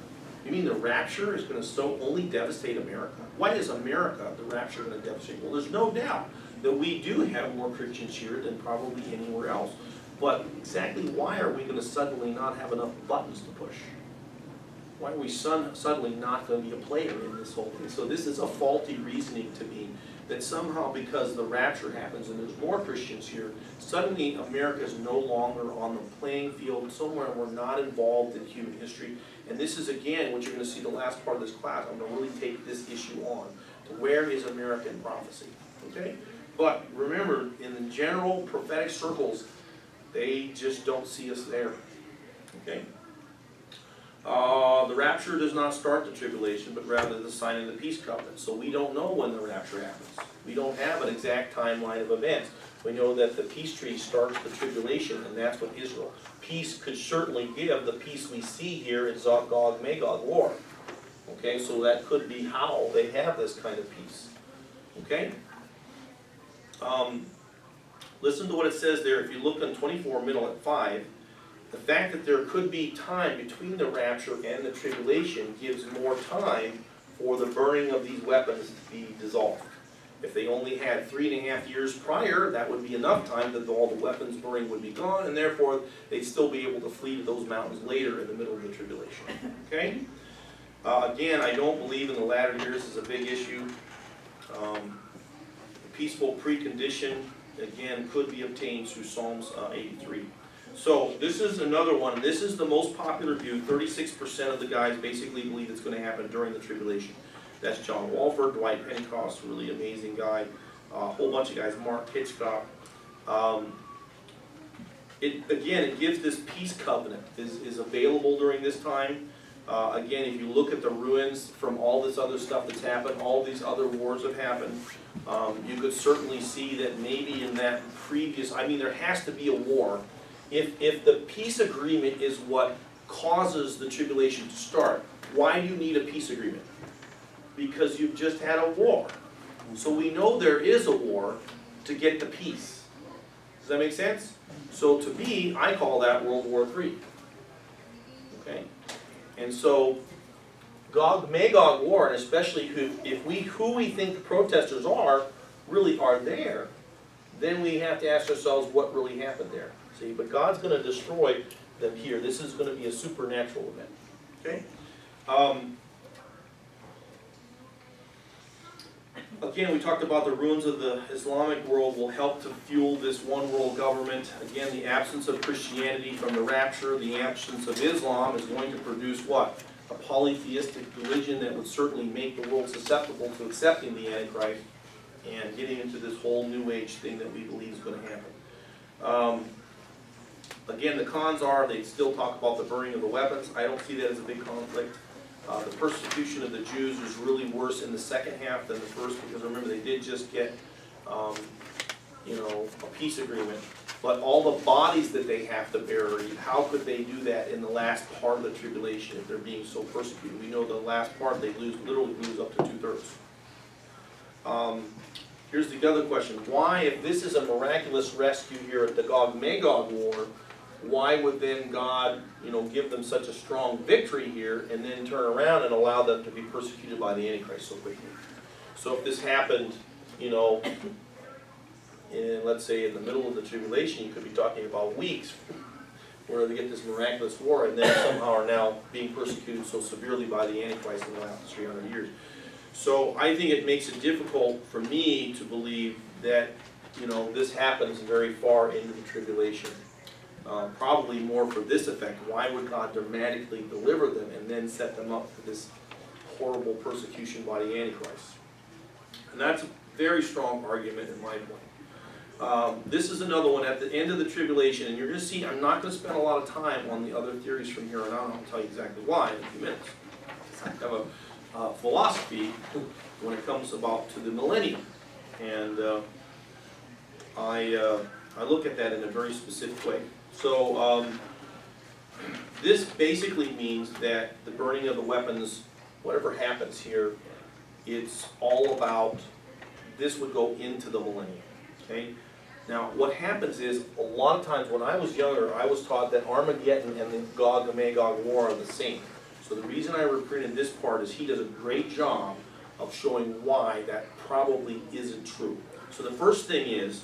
You mean the rapture is going to so only devastate America? Why is America, the rapture, going to devastate? Well, there's no doubt that we do have more Christians here than probably anywhere else. But exactly why are we going to suddenly not have enough buttons to push? Why are we suddenly not going to be a player in this whole thing? So this is a faulty reasoning to me, that somehow because the rapture happens and there's more Christians here, suddenly America is no longer on the playing field somewhere, and we're not involved in human history. And this is, again, what you're going to see the last part of this class. I'm going to really take this issue on to where is America in prophecy, okay? But remember, in the general prophetic circles, they just don't see us there, okay? The rapture does not start the tribulation, but rather the sign of the peace covenant. So we don't know when the rapture happens. We don't have an exact timeline of events. We know that the peace tree starts the tribulation, and that's what Israel. Peace could certainly give the peace we see here in Gog-Magog war. Okay, so that could be how they have this kind of peace. Okay? Listen to what it says there. If you look on 24 middle at 5, the fact that there could be time between the rapture and the tribulation gives more time for the burning of these weapons to be dissolved. If they only had 3.5 years prior, that would be enough time that all the weapons burning would be gone, and therefore they'd still be able to flee to those mountains later in the middle of the tribulation. Okay? Again, I don't believe in the latter years is a big issue. Peaceful precondition, again, could be obtained through Psalms 83. So this is another one. This is the most popular view. 36% of the guys basically believe it's going to happen during the tribulation. That's John Walford, Dwight Pentecost, really amazing guy. A whole bunch of guys, Mark Hitchcock. It gives this peace covenant is available during this time. Again, if you look at the ruins from all this other stuff that's happened, all these other wars have happened, you could certainly see that maybe in that previous, there has to be a war. If the peace agreement is what causes the tribulation to start, why do you need a peace agreement? Because you've just had a war. So we know there is a war to get the peace. Does that make sense? So to me, I call that World War III. Okay? And so Gog-Magog war, and especially who we think the protesters are, really are there, then we have to ask ourselves what really happened there. See, but God's going to destroy them here. This is going to be a supernatural event. Okay? Again, we talked about the ruins of the Islamic world will help to fuel this one world government. Again, the absence of Christianity from the rapture, the absence of Islam is going to produce what? A polytheistic religion that would certainly make the world susceptible to accepting the Antichrist and getting into this whole New Age thing that we believe is going to happen. Again, the cons are they still talk about the burning of the weapons. I don't see that as a big conflict. The persecution of the Jews is really worse in the second half than the first, because remember they did just get a peace agreement. But all the bodies that they have to bury, how could they do that in the last part of the tribulation if they're being so persecuted? We know the last part they literally lose up to 2/3. Here's the other question. Why, if this is a miraculous rescue here at the Gog-Magog war, why would then God, give them such a strong victory here and then turn around and allow them to be persecuted by the Antichrist so quickly? So if this happened, let's say in the middle of the tribulation, you could be talking about weeks where they get this miraculous war, and then somehow are now being persecuted so severely by the Antichrist in the last 300 years. So I think it makes it difficult for me to believe that, this happens very far into the tribulation. Probably more for this effect. Why would God dramatically deliver them and then set them up for this horrible persecution by the Antichrist? And that's a very strong argument in my point. This is another one at the end of the tribulation, and you're going to see, I'm not going to spend a lot of time on the other theories from here on out. I'll tell you exactly why in a few minutes. I have a philosophy when it comes about to the millennium, and I look at that in a very specific way. So this basically means that the burning of the weapons, whatever happens here, it's all about, this would go into the millennium, okay? Now, what happens is, a lot of times when I was younger, I was taught that Armageddon and the Gog and Magog war are the same. So the reason I reprinted this part is he does a great job of showing why that probably isn't true. So the first thing is,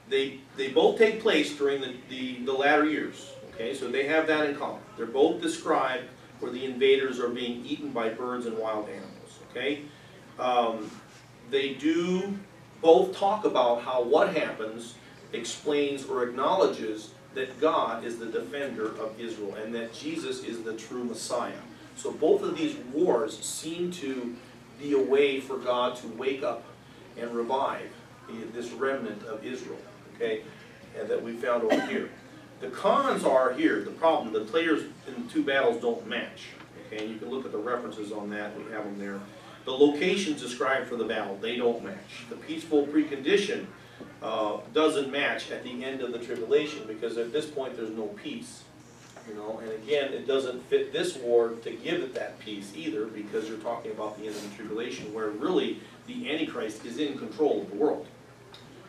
they both take place during the latter years, okay? So they have that in common. They're both described where the invaders are being eaten by birds and wild animals, okay? They do both talk about how what happens explains or acknowledges that God is the defender of Israel and that Jesus is the true Messiah. So both of these wars seem to be a way for God to wake up and revive this remnant of Israel, okay, and that we found over here. The cons are here, the problem, the players in the two battles don't match, okay, and you can look at the references on that, we have them there. The locations described for the battle, they don't match. The peaceful precondition doesn't match at the end of the tribulation, because at this point there's no peace. And again, it doesn't fit this war to give it that peace either, because you're talking about the end of the tribulation, where really the Antichrist is in control of the world.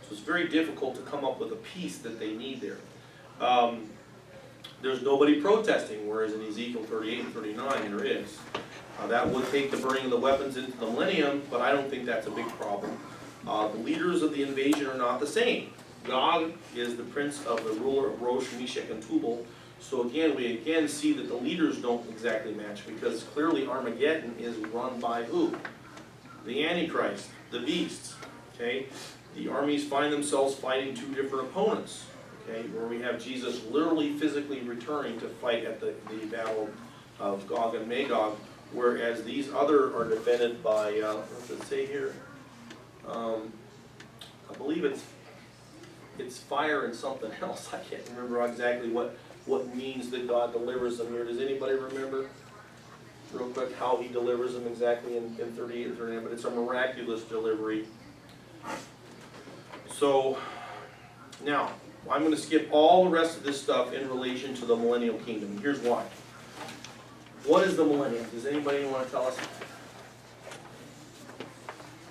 So it's very difficult to come up with a peace that they need there. There's nobody protesting, whereas in Ezekiel 38 and 39 there is. That would take the burning of the weapons into the millennium, but I don't think that's a big problem. The leaders of the invasion are not the same. Gog is the prince of the ruler of Rosh, Meshech, and Tubal. So again, we again see that the leaders don't exactly match, because clearly Armageddon is run by who? The Antichrist, the beast. Okay, the armies find themselves fighting two different opponents. Okay, where we have Jesus literally physically returning to fight at the battle of Gog and Magog, whereas these other are defended by what does it say here? I believe it's fire and something else. I can't remember exactly what means that God delivers them here. Does anybody remember real quick how he delivers them exactly in 38 and 39? But it's a miraculous delivery. So now I'm going to skip all the rest of this stuff in relation to the millennial kingdom. Here's why. What is the millennium? Does anybody want to tell us?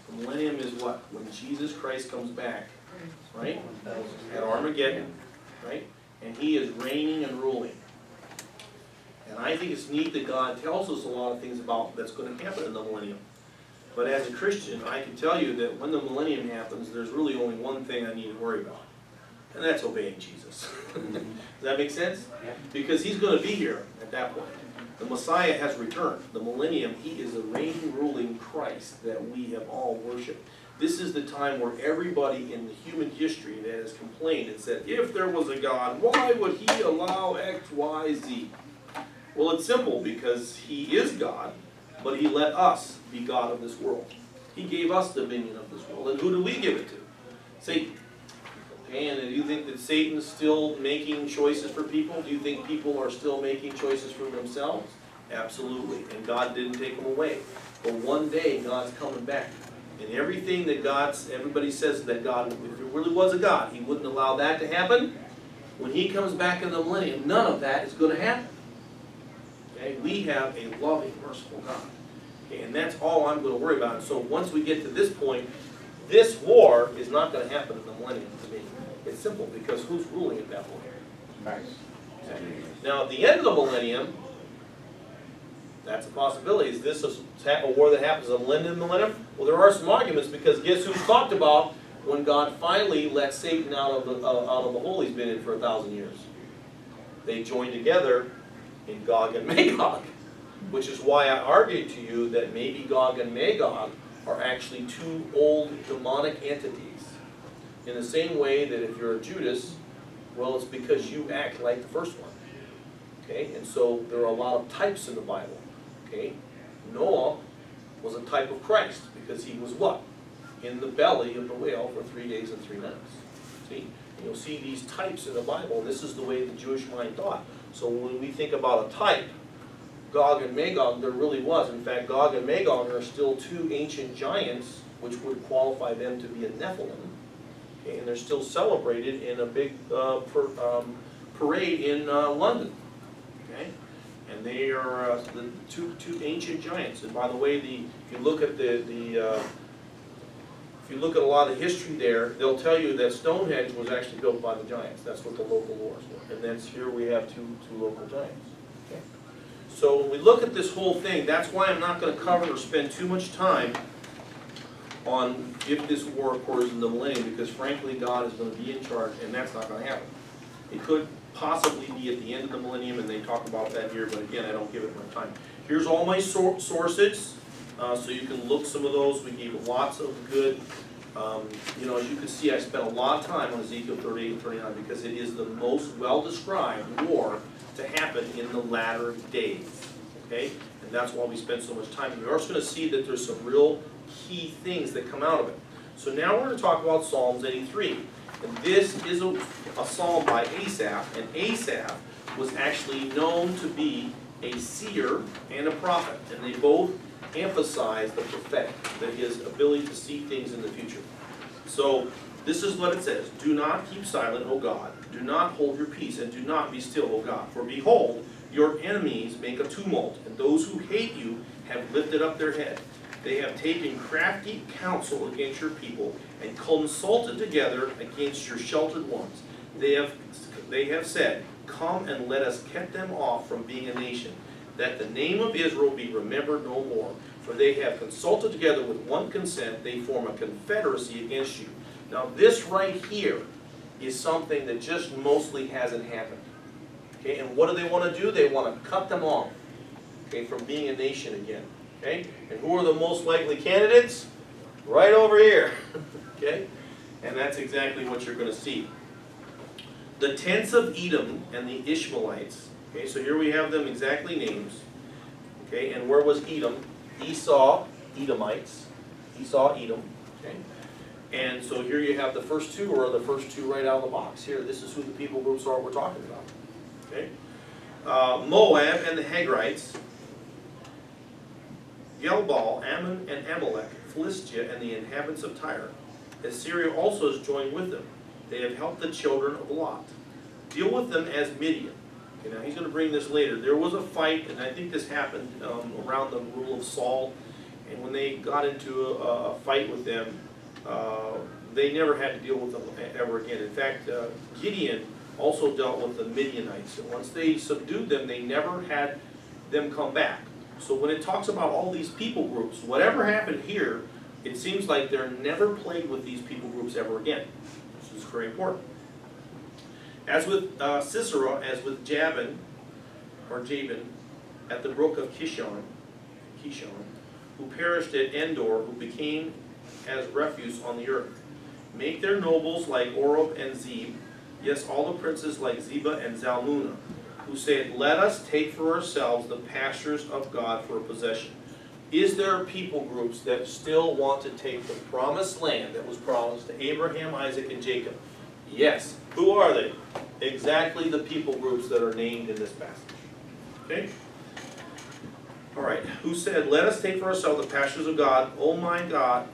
The millennium is what? When Jesus Christ comes back, right? At Armageddon, right? And he is reigning and ruling. And I think it's neat that God tells us a lot of things about that's going to happen in the millennium. But as a Christian, I can tell you that when the millennium happens, there's really only one thing I need to worry about. And that's obeying Jesus. Does that make sense? Because he's going to be here at that point. The Messiah has returned. The millennium, he is a reigning, ruling Christ that we have all worshipped. This is the time where everybody in the human history that has complained and said, if there was a God, why would he allow X, Y, Z? Well, it's simple, because he is God, but he let us be God of this world. He gave us dominion of this world. And who do we give it to? Satan. And do you think that Satan's still making choices for people? Do you think people are still making choices for themselves? Absolutely. And God didn't take them away. But one day, God's coming back. And everything that everybody says that God, if it really was a God, he wouldn't allow that to happen. When he comes back in the millennium, none of that is going to happen. Okay? We have a loving, merciful God. Okay? And that's all I'm going to worry about. And so once we get to this point, this war is not going to happen in the millennium to me. It's simple, because who's ruling at that point? Nice. Okay. Now, at the end of the millennium, that's a possibility. Is this a war that happens in the millennium? Well, there are some arguments, because guess who's talked about when God finally let Satan out of the hole he's been in for 1,000 years? They joined together in Gog and Magog, which is why I argued to you that maybe Gog and Magog are actually two old demonic entities. In the same way that if you're a Judas, well, it's because you act like the first one. Okay, and so there are a lot of types in the Bible. Okay, Noah was a type of Christ because he was what? In the belly of the whale for 3 days and 3 nights. See? And you'll see these types in the Bible. This is the way the Jewish mind thought. So when we think about a type, Gog and Magog, there really was. In fact, Gog and Magog are still two ancient giants, which would qualify them to be a Nephilim. Okay, and they're still celebrated in a big parade in London. Okay? And they are the two ancient giants. And by the way, if you look at if you look at a lot of history there, they'll tell you that Stonehenge was actually built by the giants. That's what the local wars were. And that's here we have two local giants. Okay? So when we look at this whole thing, that's why I'm not going to cover or spend too much time on if this war occurs in the millennium, because frankly God is going to be in charge, and that's not going to happen. It could possibly be at the end of the millennium, and they talk about that here, but again, I don't give it much time. Here's all my sources, so you can look some of those. We gave lots of good, you know, as you can see, I spent a lot of time on Ezekiel 38 and 39 because it is the most well-described war to happen in the latter days, okay? And that's why we spend so much time. We're also going to see that there's some real key things that come out of it. So now we're going to talk about Psalms 83. And this is a psalm by Asaph, and Asaph was actually known to be a seer and a prophet, and they both emphasize the prophetic, that his ability to see things in the future. So this is what it says: "Do not keep silent, O God, do not hold your peace, and do not be still, O God. For behold, your enemies make a tumult, and those who hate you have lifted up their head. They have taken crafty counsel against your people, and consulted together against your sheltered ones. They have said, Come and let us cut them off from being a nation, that the name of Israel be remembered no more. For they have consulted together with one consent, they form a confederacy against you." Now this right here is something that just mostly hasn't happened. Okay, and what do they want to do? They want to cut them off, okay, from being a nation again. Okay? And who are the most likely candidates? Right over here. Okay? And that's exactly what you're going to see. The tents of Edom and the Ishmaelites. Okay, so here we have them exactly names. Okay, and where was Edom? Esau, Edomites. Esau, Edom. Okay? And so here you have the first two, or the first two right out of the box. Here, this is who the people groups are we're talking about. Okay? Moab and the Hagrites. Gelbal, Ammon, and Amalek, Philistia, and the inhabitants of Tyre. Assyria also has joined with them. They have helped the children of Lot. Deal with them as Midian. Okay, now he's going to bring this later. There was a fight, and I think this happened around the rule of Saul. And when they got into a fight with them, they never had to deal with them ever again. In fact, Gideon also dealt with the Midianites. And once they subdued them, they never had them come back. So when it talks about all these people groups, whatever happened here, it seems like they're never plagued with these people groups ever again. This is very important. As with Sisera, as with Jabin, at the brook of Kishon, who perished at Endor, who became as refuse on the earth. Make their nobles like Oreb and Zeb, yes, all the princes like Zebah and Zalmunna, who said, Let us take for ourselves the pastures of God for a possession. Is there people groups that still want to take the promised land that was promised to Abraham, Isaac, and Jacob? Yes. Who are they? Exactly the people groups that are named in this passage. Okay? All right. Who said, Let us take for ourselves the pastures of God. Oh my God,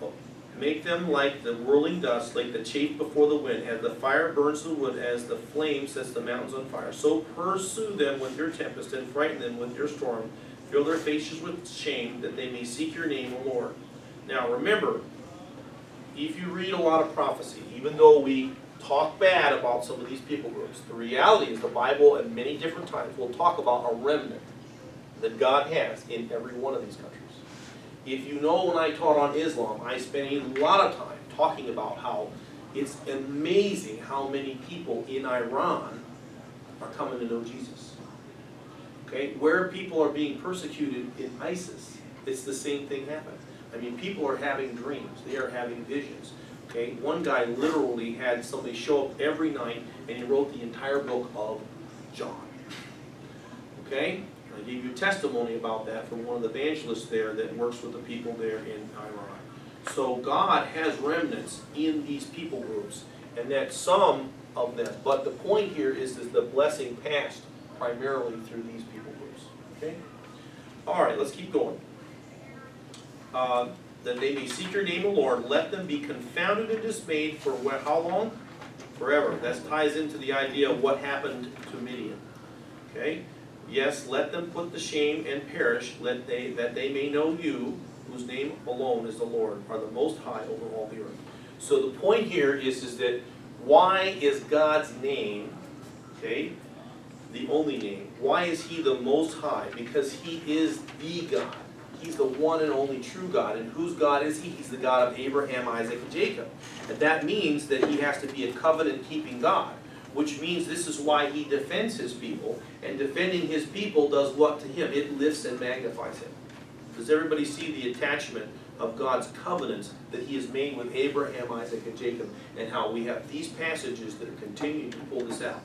make them like the whirling dust, like the chaff before the wind, as the fire burns the wood, as the flame sets the mountains on fire. So pursue them with your tempest, and frighten them with your storm. Fill their faces with shame, that they may seek your name, O Lord. Now remember, if you read a lot of prophecy, even though we talk bad about some of these people groups, the reality is the Bible at many different times will talk about a remnant that God has in every one of these countries. If you know, when I taught on Islam, I spent a lot of time talking about how it's amazing how many people in Iran are coming to know Jesus. Okay, where people are being persecuted in ISIS, it's the same thing happening. I mean, people are having dreams, they are having visions. Okay, one guy literally had somebody show up every night and he wrote the entire book of John. Okay, I gave you testimony about that from one of the evangelists there that works with the people there in Iran. So God has remnants in these people groups, and that some of them, but the point here is the blessing passed primarily through these people groups. Okay? Alright, let's keep going. That they may seek your name, O Lord, let them be confounded and dismayed for how long? Forever. That ties into the idea of what happened to Midian. Okay? Yes, let them put to shame and perish, that they may know you, whose name alone is the Lord, are the most high over all the earth. So the point here is that why is God's name, okay, the only name? Why is he the most high? Because he is the God. He's the one and only true God. And whose God is he? He's the God of Abraham, Isaac, and Jacob. And that means that he has to be a covenant-keeping God, which means this is why he defends his people. And defending his people does what to him? It lifts and magnifies him. Does everybody see the attachment of God's covenants that he has made with Abraham, Isaac, and Jacob, and how we have these passages that are continuing to pull this out?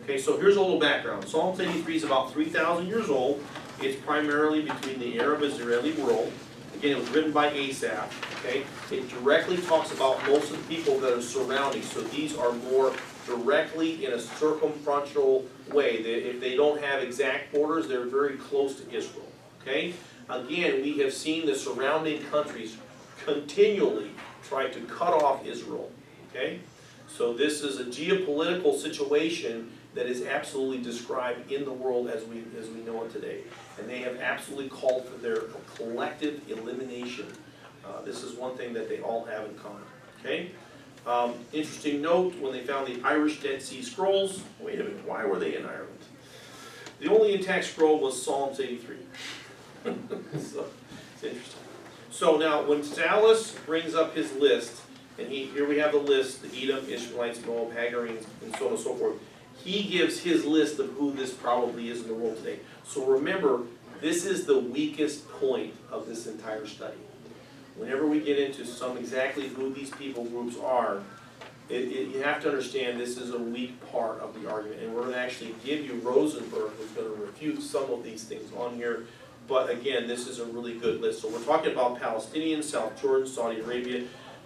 Okay, so here's a little background. Psalm 83 is about 3,000 years old. It's primarily between the Arab-Israeli world. Again, it was written by Asaph. Okay, it directly talks about most of the people that are surrounding. So these are more directly in a circumferential way. If they don't have exact borders, they're very close to Israel. Okay. Again, we have seen the surrounding countries continually try to cut off Israel. Okay? So this is a geopolitical situation that is absolutely described in the world as we know it today. And they have absolutely called for their collective elimination. This is one thing that they all have in common. Okay? Interesting note, when they found the Irish Dead Sea Scrolls, wait a minute, why were they in Ireland? The only intact scroll was Psalms 83. So, it's interesting. So now, when Salas brings up his list, and here we have the list, the Edom, Ishmaelites, Moab, Hagarenes, and so on and so forth, he gives his list of who this probably is in the world today. So remember, this is the weakest point of this entire study. Whenever we get into exactly who these people groups are, you have to understand this is a weak part of the argument. And we're going to actually give you Rosenberg, who's going to refute some of these things on here. But again, this is a really good list. So we're talking about Palestinians, South Jordan, Saudi Arabia,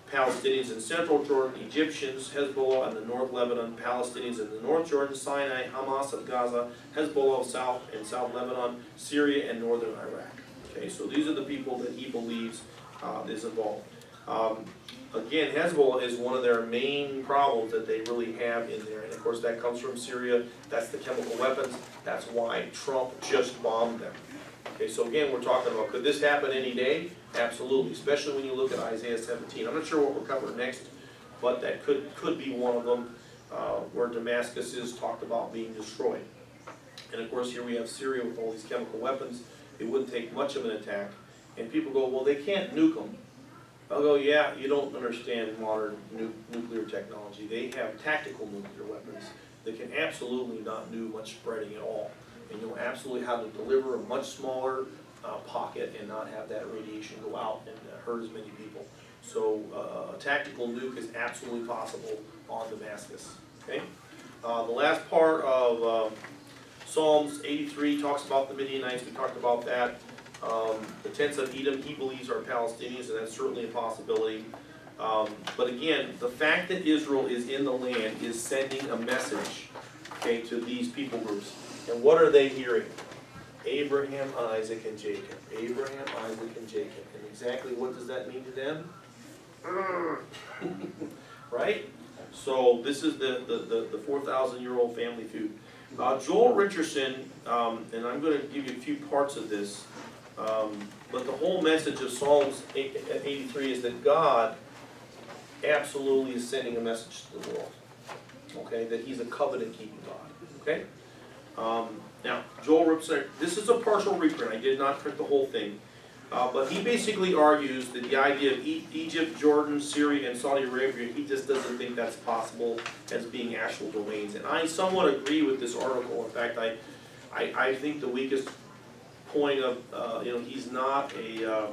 Palestinians in Central Jordan, Egyptians, Hezbollah in the North Lebanon, Palestinians in the North Jordan, Sinai, Hamas of Gaza, Hezbollah of South and South Lebanon, Syria, and Northern Iraq. Okay, so these are the people that he believes is involved. Again, Hezbollah is one of their main problems that they really have in there. And of course, that comes from Syria. That's the chemical weapons. That's why Trump just bombed them. Okay, so again, we're talking about, could this happen any day? Absolutely, especially when you look at Isaiah 17. I'm not sure what we're covering next, but that could be one of them, where Damascus is talked about being destroyed. And of course, here we have Syria with all these chemical weapons. It wouldn't take much of an attack. And people go, well, they can't nuke them. I'll go, yeah, you don't understand modern nuclear technology. They have tactical nuclear weapons that can absolutely not do much spreading at all. And you know absolutely how to deliver a much smaller pocket and not have that radiation go out and hurt as many people. So a tactical nuke is absolutely possible on Damascus. Okay. The last part of Psalms 83 talks about the Midianites. We talked about that. The tents of Edom, he believes, are Palestinians, and that's certainly a possibility. But again, the fact that Israel is in the land is sending a message, okay, to these people groups. And what are they hearing? Abraham, Isaac, and Jacob. Abraham, Isaac, and Jacob. And exactly what does that mean to them? Right? So this is the 4,000-year-old family feud. Joel Richardson, and I'm going to give you a few parts of this, but the whole message of Psalms 83 is that God absolutely is sending a message to the world. Okay? That he's a covenant-keeping God. Okay? Now, Joel Richardson, this is a partial reprint. I did not print the whole thing. But he basically argues that the idea of Egypt, Jordan, Syria, and Saudi Arabia, he just doesn't think that's possible as being actual domains. And I somewhat agree with this article. In fact, I think the weakest point of, he's not a,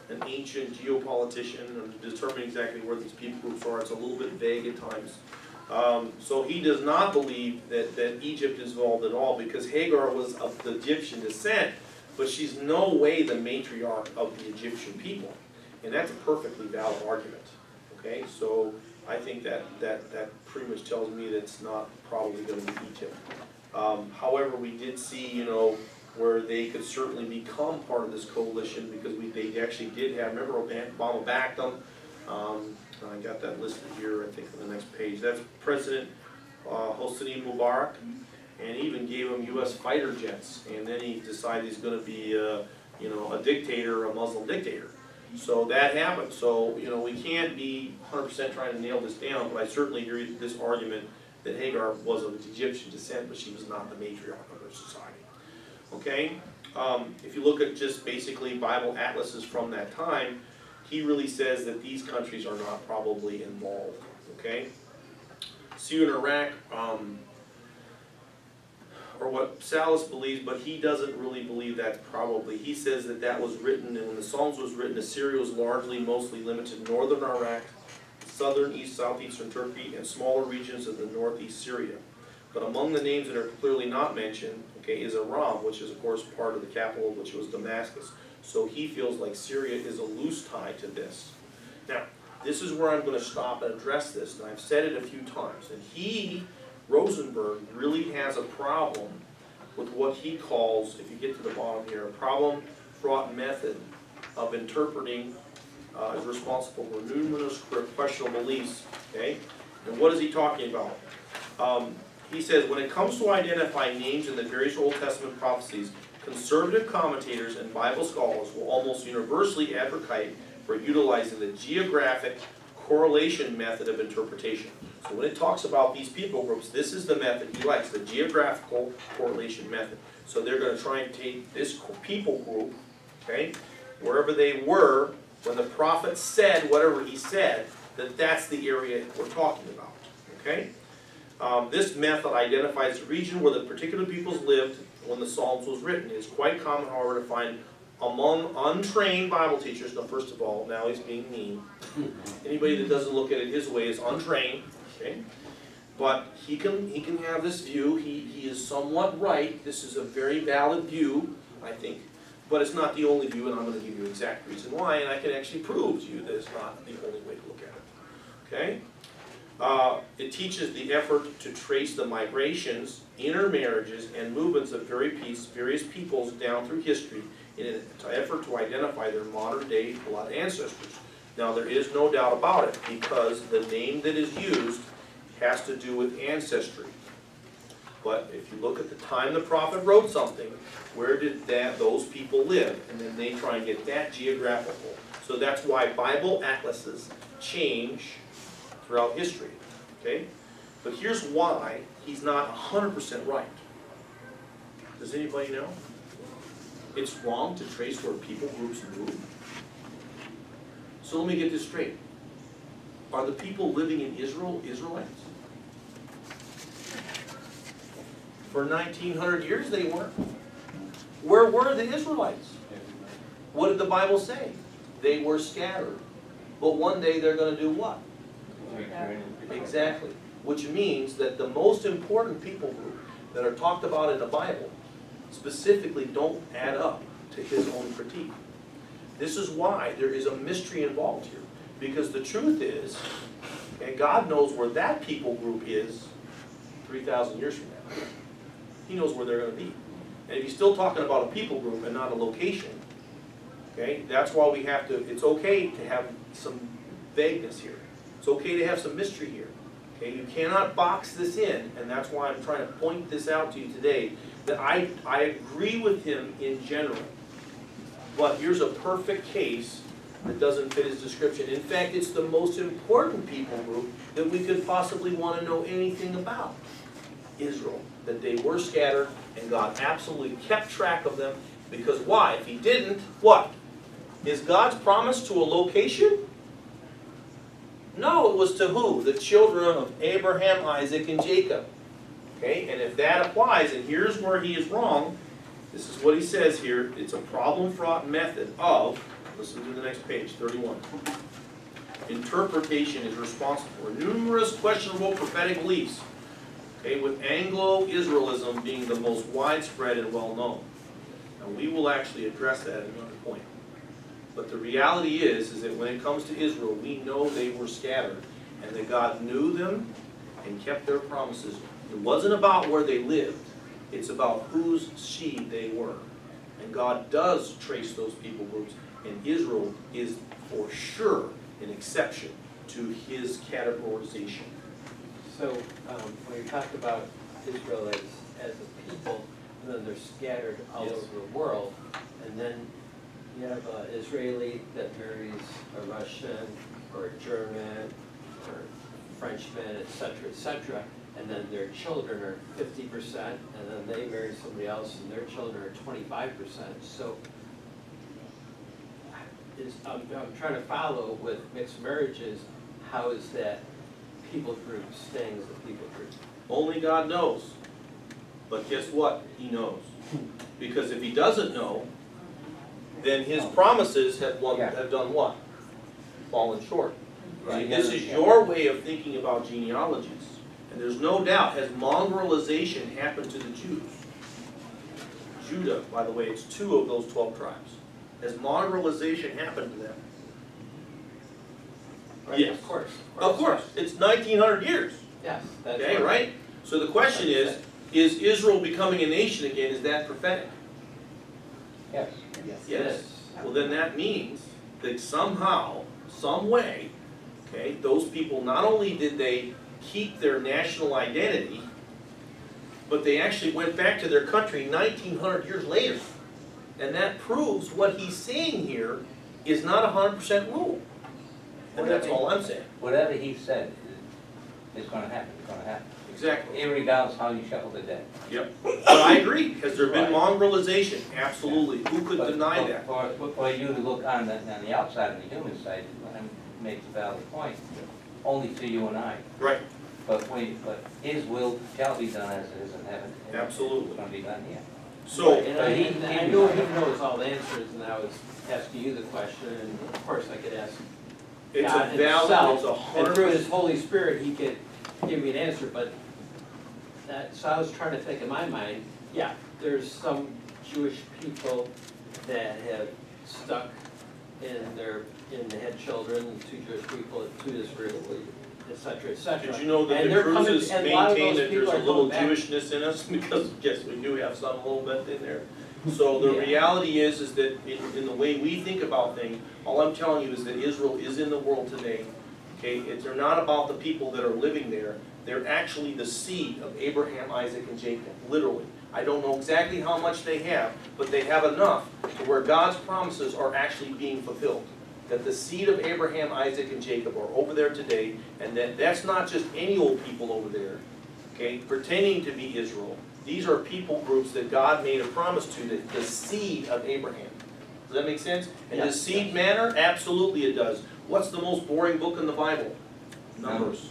an ancient geopolitician and determining exactly where these people groups are. It's a little bit vague at times. So he does not believe that Egypt is involved at all, because Hagar was of the Egyptian descent, but she's no way the matriarch of the Egyptian people. And that's a perfectly valid argument. Okay, so I think that pretty much tells me that it's not probably going to be Egypt. However, we did see, where they could certainly become part of this coalition, because they actually did have, remember Obama backed them. I got that listed here, I think, on the next page. That's President Hosni Mubarak, and he even gave him U.S. fighter jets. And then he decided he's going to be, a dictator, a Muslim dictator. So that happened. So, we can't be 100% trying to nail this down, but I certainly agree with this argument that Hagar was of Egyptian descent, but she was not the matriarch of her society. Okay? If you look at just basically Bible atlases from that time, he really says that these countries are not probably involved. Okay? Syria and Iraq, or what Salas believes, but he doesn't really believe that's probably. He says that was written, and when the Psalms was written, Assyria was mostly limited to northern Iraq, southern, southeastern Turkey, and smaller regions of the northeast Syria. But among the names that are clearly not mentioned, okay, is Aram, which is of course part of the capital, which was Damascus. So he feels like Syria is a loose tie to this. Now, this is where I'm going to stop and address this, and I've said it a few times. And Rosenberg, really has a problem with what he calls, if you get to the bottom here, a problem-fraught method of interpreting is responsible for numerous questionable beliefs. Okay, and what is he talking about? He says, when it comes to identifying names in the various Old Testament prophecies, conservative commentators and Bible scholars will almost universally advocate for utilizing the geographic correlation method of interpretation. So when it talks about these people groups, this is the method he likes, the geographical correlation method. So they're going to try and take this people group, okay, wherever they were, when the prophet said whatever he said, that's the area we're talking about, okay? This method identifies the region where the particular peoples lived when the Psalms was written. It is quite common, however, to find among untrained Bible teachers, now first of all, now he's being mean. Anybody that doesn't look at it his way is untrained, okay? But he can have this view. He is somewhat right. This is a very valid view, I think. But it's not the only view, and I'm going to give you an exact reason why, and I can actually prove to you that it's not the only way to look at it. Okay? It teaches the effort to trace the migrations, intermarriages, and movements of various peoples down through history in an effort to identify their modern-day blood ancestors. Now, there is no doubt about it, because the name that is used has to do with ancestry. But if you look at the time the prophet wrote something, where did those people live? And then they try and get that geographical. So that's why Bible atlases change throughout history. Okay? But here's why he's not 100% right. Does anybody know? It's wrong to trace where people groups move. So let me get this straight. Are the people living in Israel Israelites? For 1900 years they weren't. Where were the Israelites? What did the Bible say? They were scattered. But one day they're going to do what? Exactly. Which means that the most important people group that are talked about in the Bible specifically don't add up to his own critique. This is why there is a mystery involved here. Because the truth is, and God knows where that people group is 3,000 years from now. He knows where they're going to be. And if he's still talking about a people group and not a location, okay, that's why we have to, it's okay to have some vagueness here. It's okay to have some mystery here. Okay, you cannot box this in, and that's why I'm trying to point this out to you today, that I agree with him in general. But here's a perfect case that doesn't fit his description. In fact, it's the most important people group that we could possibly want to know anything about. Israel. That they were scattered, and God absolutely kept track of them Because why? If he didn't, what? Is God's promise to a location? No, it was to who? The children of Abraham, Isaac, and Jacob. Okay, and if that applies, and here's where he is wrong, this is what he says here, it's a problem-fraught method of, listen to the next page, 31. Interpretation is responsible for numerous questionable prophetic beliefs, okay, with Anglo-Israelism being the most widespread and well-known. And we will actually address that at another point. But the reality is that when it comes to Israel, we know they were scattered, and that God knew them and kept their promises. It wasn't about where they lived, it's about whose seed they were. And God does trace those people groups, and Israel is for sure an exception to his categorization. So, when you talk about Israel as a people, and then they're scattered all Yes. over the world, and then you have an Israeli that marries a Russian, or a German, or Frenchman, et cetera, and then their children are 50%, and then they marry somebody else, and their children are 25%. So, I'm trying to follow with mixed marriages, how is that people group staying as a people group? Only God knows. But guess what? He knows. Because if he doesn't know, then his promises have done what? Fallen short. See, this is your way of thinking about genealogies. And there's no doubt, has mongrelization happened to the Jews? Judah, by the way, it's 2 of those 12 tribes. Has mongrelization happened to them? Right? Yes. Of course. Of course. It's 1900 years. Yes, that's Okay, right? So the question is Israel becoming a nation again, is that prophetic? Yes. Yes. it Yes. is. Well, then that means that somehow, some way, okay, those people, not only did they keep their national identity, but they actually went back to their country 1900 years later. And that proves what he's saying here is not 100% rule. And that's all I'm saying. Whatever he said is gonna happen, it's gonna happen. Exactly. Irregardless how you shuffle the deck. Yep. But I agree. Has there been Right. mongrelization? Absolutely. Who could deny that? For you to look on the outside, on the human side, and makes a valid point, only to you and I. Right. But his will shall be done as it is in heaven. Absolutely. It's gonna be done here. So, And I know he knows all the answers, and I was asking you the question, and of course I could ask it's God a valid, it's himself, a and through his 100%. Holy Spirit, he could give me an answer, but so I was trying to think in my mind, yeah, there's some Jewish people that have stuck and had children, 2 Jewish people, 2 Israeli, et cetera, et cetera. Did you know that And the they're coming- Cruzes and a lot of maintain those that there's people a are little coming back. Jewishness in us? Because, yes, we do have some a little bit in there. So the Yeah. reality is that in the way we think about things, all I'm telling you is that Israel is in the world today. Okay, they're not about the people that are living there. They're actually the seed of Abraham, Isaac, and Jacob, literally. I don't know exactly how much they have, but they have enough to where God's promises are actually being fulfilled. That the seed of Abraham, Isaac, and Jacob are over there today, and that's not just any old people over there, okay, pretending to be Israel. These are people groups that God made a promise to, that the seed of Abraham. Does that make sense? And the Yes. seed manner? Absolutely it does. What's the most boring book in the Bible? Numbers.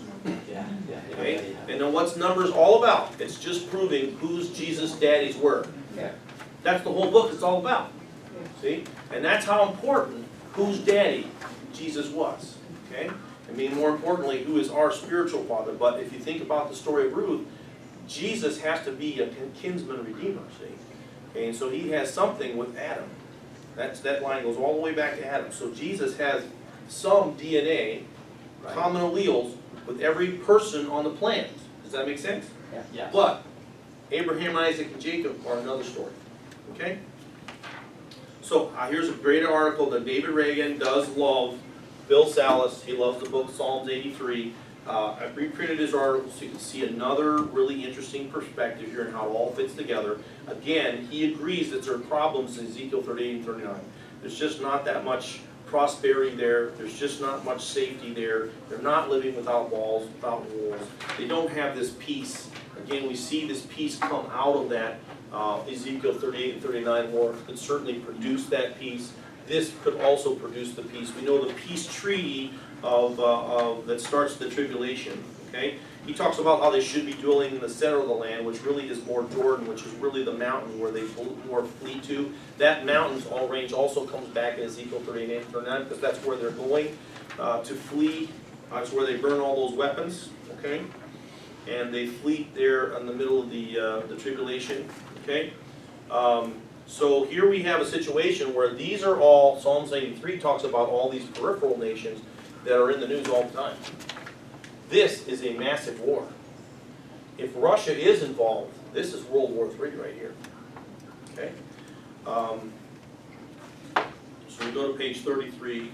Yeah. Okay? And then what's Numbers all about? It's just proving whose Jesus' daddies were. Yeah. That's the whole book it's all about. See? And that's how important whose daddy Jesus was. Okay? I mean, more importantly, who is our spiritual father. But if you think about the story of Ruth, Jesus has to be a kinsman redeemer, see? Okay, and so he has something with Adam. That line goes all the way back to Adam. So Jesus has some DNA, common alleles, with every person on the planet. Does that make sense? Yes. But Abraham, Isaac, and Jacob are another story. Okay? So here's a great article that David Reagan does love. Bill Salas, he loves the book Psalms 83. I've reprinted his article so you can see another really interesting perspective here and how it all fits together. Again, he agrees that there are problems in Ezekiel 38 and 39. There's just not that much prosperity there. There's just not much safety there. They're not living without walls, without walls. They don't have this peace. Again, we see this peace come out of that Ezekiel 38 and 39 war. Could certainly produce that peace. This could also produce the peace. We know the peace treaty that starts the tribulation. Okay, he talks about how they should be dwelling in the center of the land, which really is more Jordan, which is really the mountain where they more flee to. That mountain's all range also comes back in Ezekiel 38 and 39 because that's where they're going to flee. That's where they burn all those weapons. Okay, and they flee there in the middle of the tribulation. Okay. So here we have a situation where these are all, Psalms 83 talks about all these peripheral nations that are in the news all the time. This is a massive war. If Russia is involved, this is World War III right here. Okay? So we go to page 33.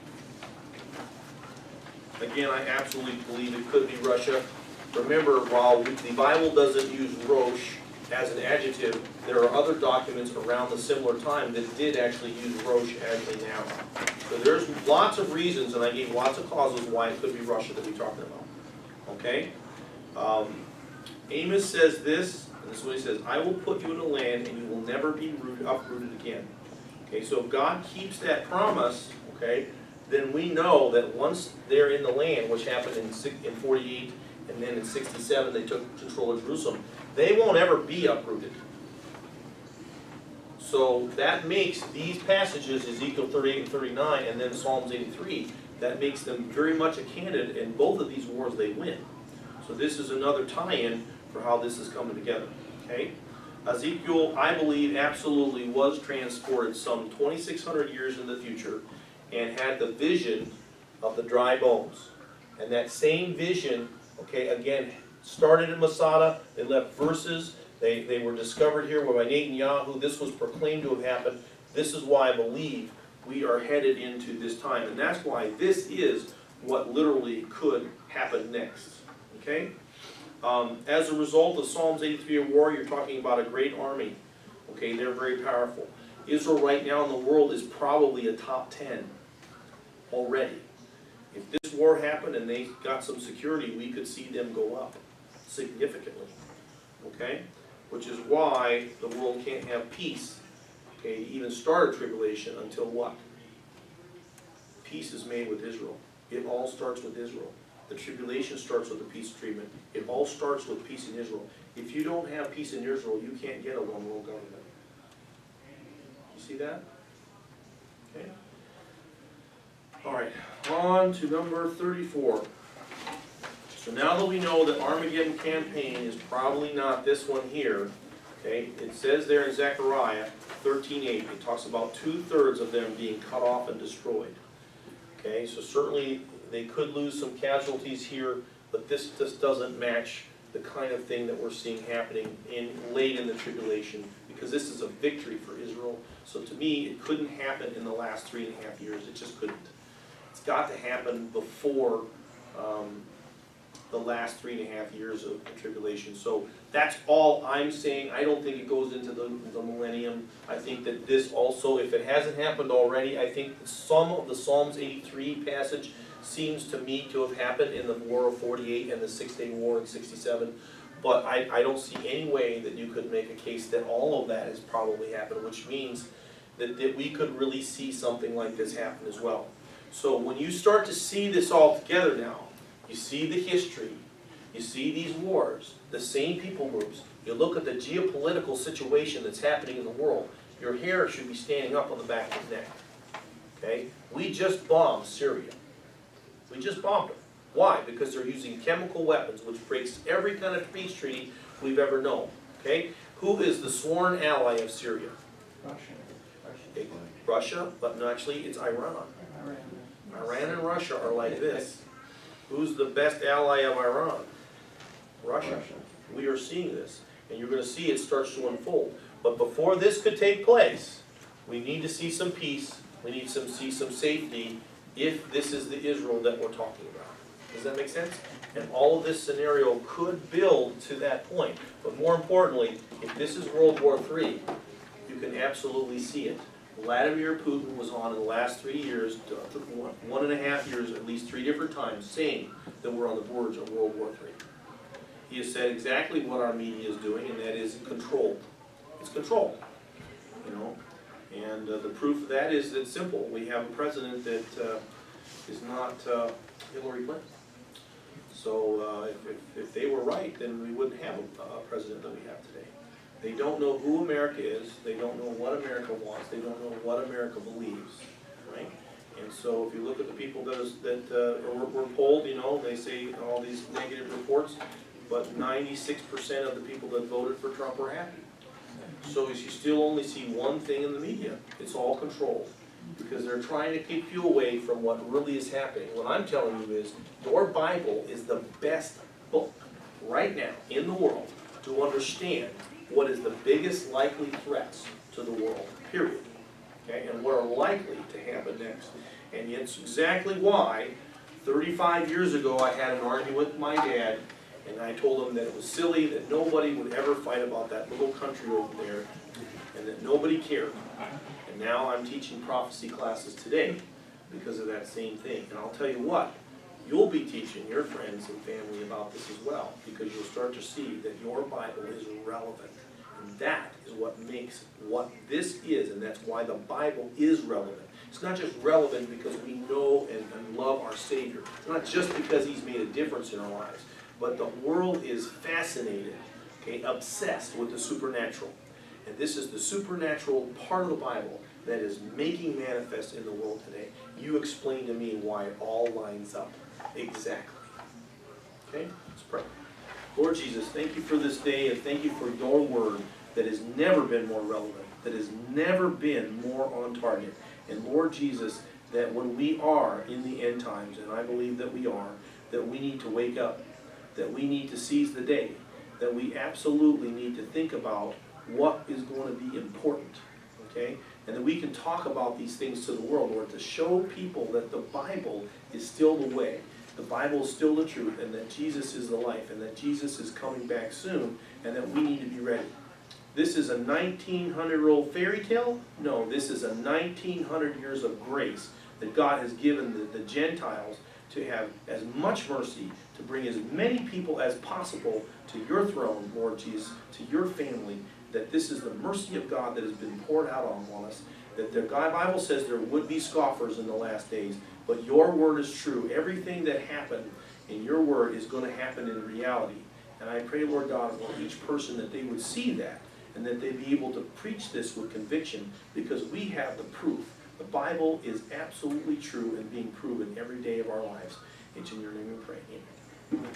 Again, I absolutely believe it could be Russia. Remember, while the Bible doesn't use Rosh as an adjective, there are other documents around the similar time that did actually use Rosh as a noun. So there's lots of reasons, and I gave lots of causes why it could be Russia that we're talking about. Okay? Amos says this, and this is what he says, I will put you in a land and you will never be uprooted again. Okay, so if God keeps that promise, okay, then we know that once they're in the land, which happened in 48, and then in 67 they took control of Jerusalem, they won't ever be uprooted. So that makes these passages, Ezekiel 38 and 39, and then Psalms 83, that makes them very much a candidate. In both of these wars they win. So this is another tie-in for how this is coming together. Okay? Ezekiel, I believe, absolutely was transported some 2,600 years in the future and had the vision of the dry bones. And that same vision, okay, again, started in Masada. They left verses. They were discovered here by Netanyahu. This was proclaimed to have happened. This is why I believe we are headed into this time. And that's why this is what literally could happen next. Okay? As a result of Psalms 83 of war, you're talking about a great army. Okay, they're very powerful. Israel right now in the world is probably a top 10 already. If this war happened and they got some security, we could see them go up significantly. Okay? Which is why the world can't have peace. Okay, even start a tribulation until what? Peace is made with Israel. It all starts with Israel. The tribulation starts with the peace treatment. It all starts with peace in Israel. If you don't have peace in Israel, you can't get a one world government. You see that? Okay. All right, on to number 34. So now that we know that Armageddon campaign is probably not this one here, okay, it says there in Zechariah 13:8, it talks about 2/3 of them being cut off and destroyed. Okay, so certainly they could lose some casualties here, but this just doesn't match the kind of thing that we're seeing happening late in the tribulation, because this is a victory for Israel. So to me, it couldn't happen in the last 3.5 years. It just couldn't. It's got to happen before the last 3.5 years of the tribulation. So that's all I'm saying. I don't think it goes into the millennium. I think that this also, if it hasn't happened already, I think some of the Psalms 83 passage seems to me to have happened in the War of 48 and the 6-Day War in 67. But I don't see any way that you could make a case that all of that has probably happened, which means that we could really see something like this happen as well. So when you start to see this all together now, you see the history, you see these wars, the same people groups, you look at the geopolitical situation that's happening in the world, your hair should be standing up on the back of your neck. Okay? We just bombed Syria. We just bombed them. Why? Because they're using chemical weapons, which breaks every kind of peace treaty we've ever known. Okay? Who is the sworn ally of Syria? Russia, but no, actually it's Iran. Iran and Russia are like this. Who's the best ally of Iran? Russia. We are seeing this, and you're going to see it starts to unfold. But before this could take place, we need to see some peace. We need to see some safety if this is the Israel that we're talking about. Does that make sense? And all of this scenario could build to that point. But more importantly, if this is World War III, you can absolutely see it. Vladimir Putin was on in the last 3 years, 1.5 years, at least 3 different times, saying that we're on the verge of World War III. He has said exactly what our media is doing, and that is controlled. It's controlled, you know. And the proof of that is it's simple. We have a president that is not Hillary Clinton. So if they were right, then we wouldn't have a president that we have today. They don't know who America is. They don't know what America wants. They don't know what America believes, right? And so if you look at the people that were polled, you know, they say all these negative reports, but 96% of the people that voted for Trump are happy. So you still only see one thing in the media. It's all controlled, because they're trying to keep you away from what really is happening. What I'm telling you is, your Bible is the best book right now in the world to understand what is the biggest likely threats to the world, period. Okay, and what are likely to happen next. And it's exactly why 35 years ago I had an argument with my dad, and I told him that it was silly, that nobody would ever fight about that little country over there, and that nobody cared. And now I'm teaching prophecy classes today because of that same thing. And I'll tell you what, you'll be teaching your friends and family about this as well, because you'll start to see that your Bible is relevant. And that is what makes what this is, and that's why the Bible is relevant. It's not just relevant because we know and love our Savior. It's not just because He's made a difference in our lives. But the world is fascinated, okay, obsessed with the supernatural. And this is the supernatural part of the Bible that is making manifest in the world today. You explain to me why it all lines up exactly. Okay, let's pray. Lord Jesus, thank you for this day, and thank you for your word that has never been more relevant, that has never been more on target. And Lord Jesus, that when we are in the end times, and I believe that we are, that we need to wake up, that we need to seize the day, that we absolutely need to think about what is going to be important, okay? And that we can talk about these things to the world, Lord, to show people that the Bible is still the way, the Bible is still the truth, and that Jesus is the life, and that Jesus is coming back soon, and that we need to be ready. This is a 1900-year-old fairy tale? No, this is a 1900 years of grace that God has given the Gentiles to have as much mercy, to bring as many people as possible to your throne, Lord Jesus, to your family, that this is the mercy of God that has been poured out on us, that the Bible says there would be scoffers in the last days, but your word is true. Everything that happened in your word is going to happen in reality. And I pray, Lord God, for each person that they would see that, and that they'd be able to preach this with conviction, because we have the proof. The Bible is absolutely true and being proven every day of our lives. It's in your name we pray. Amen.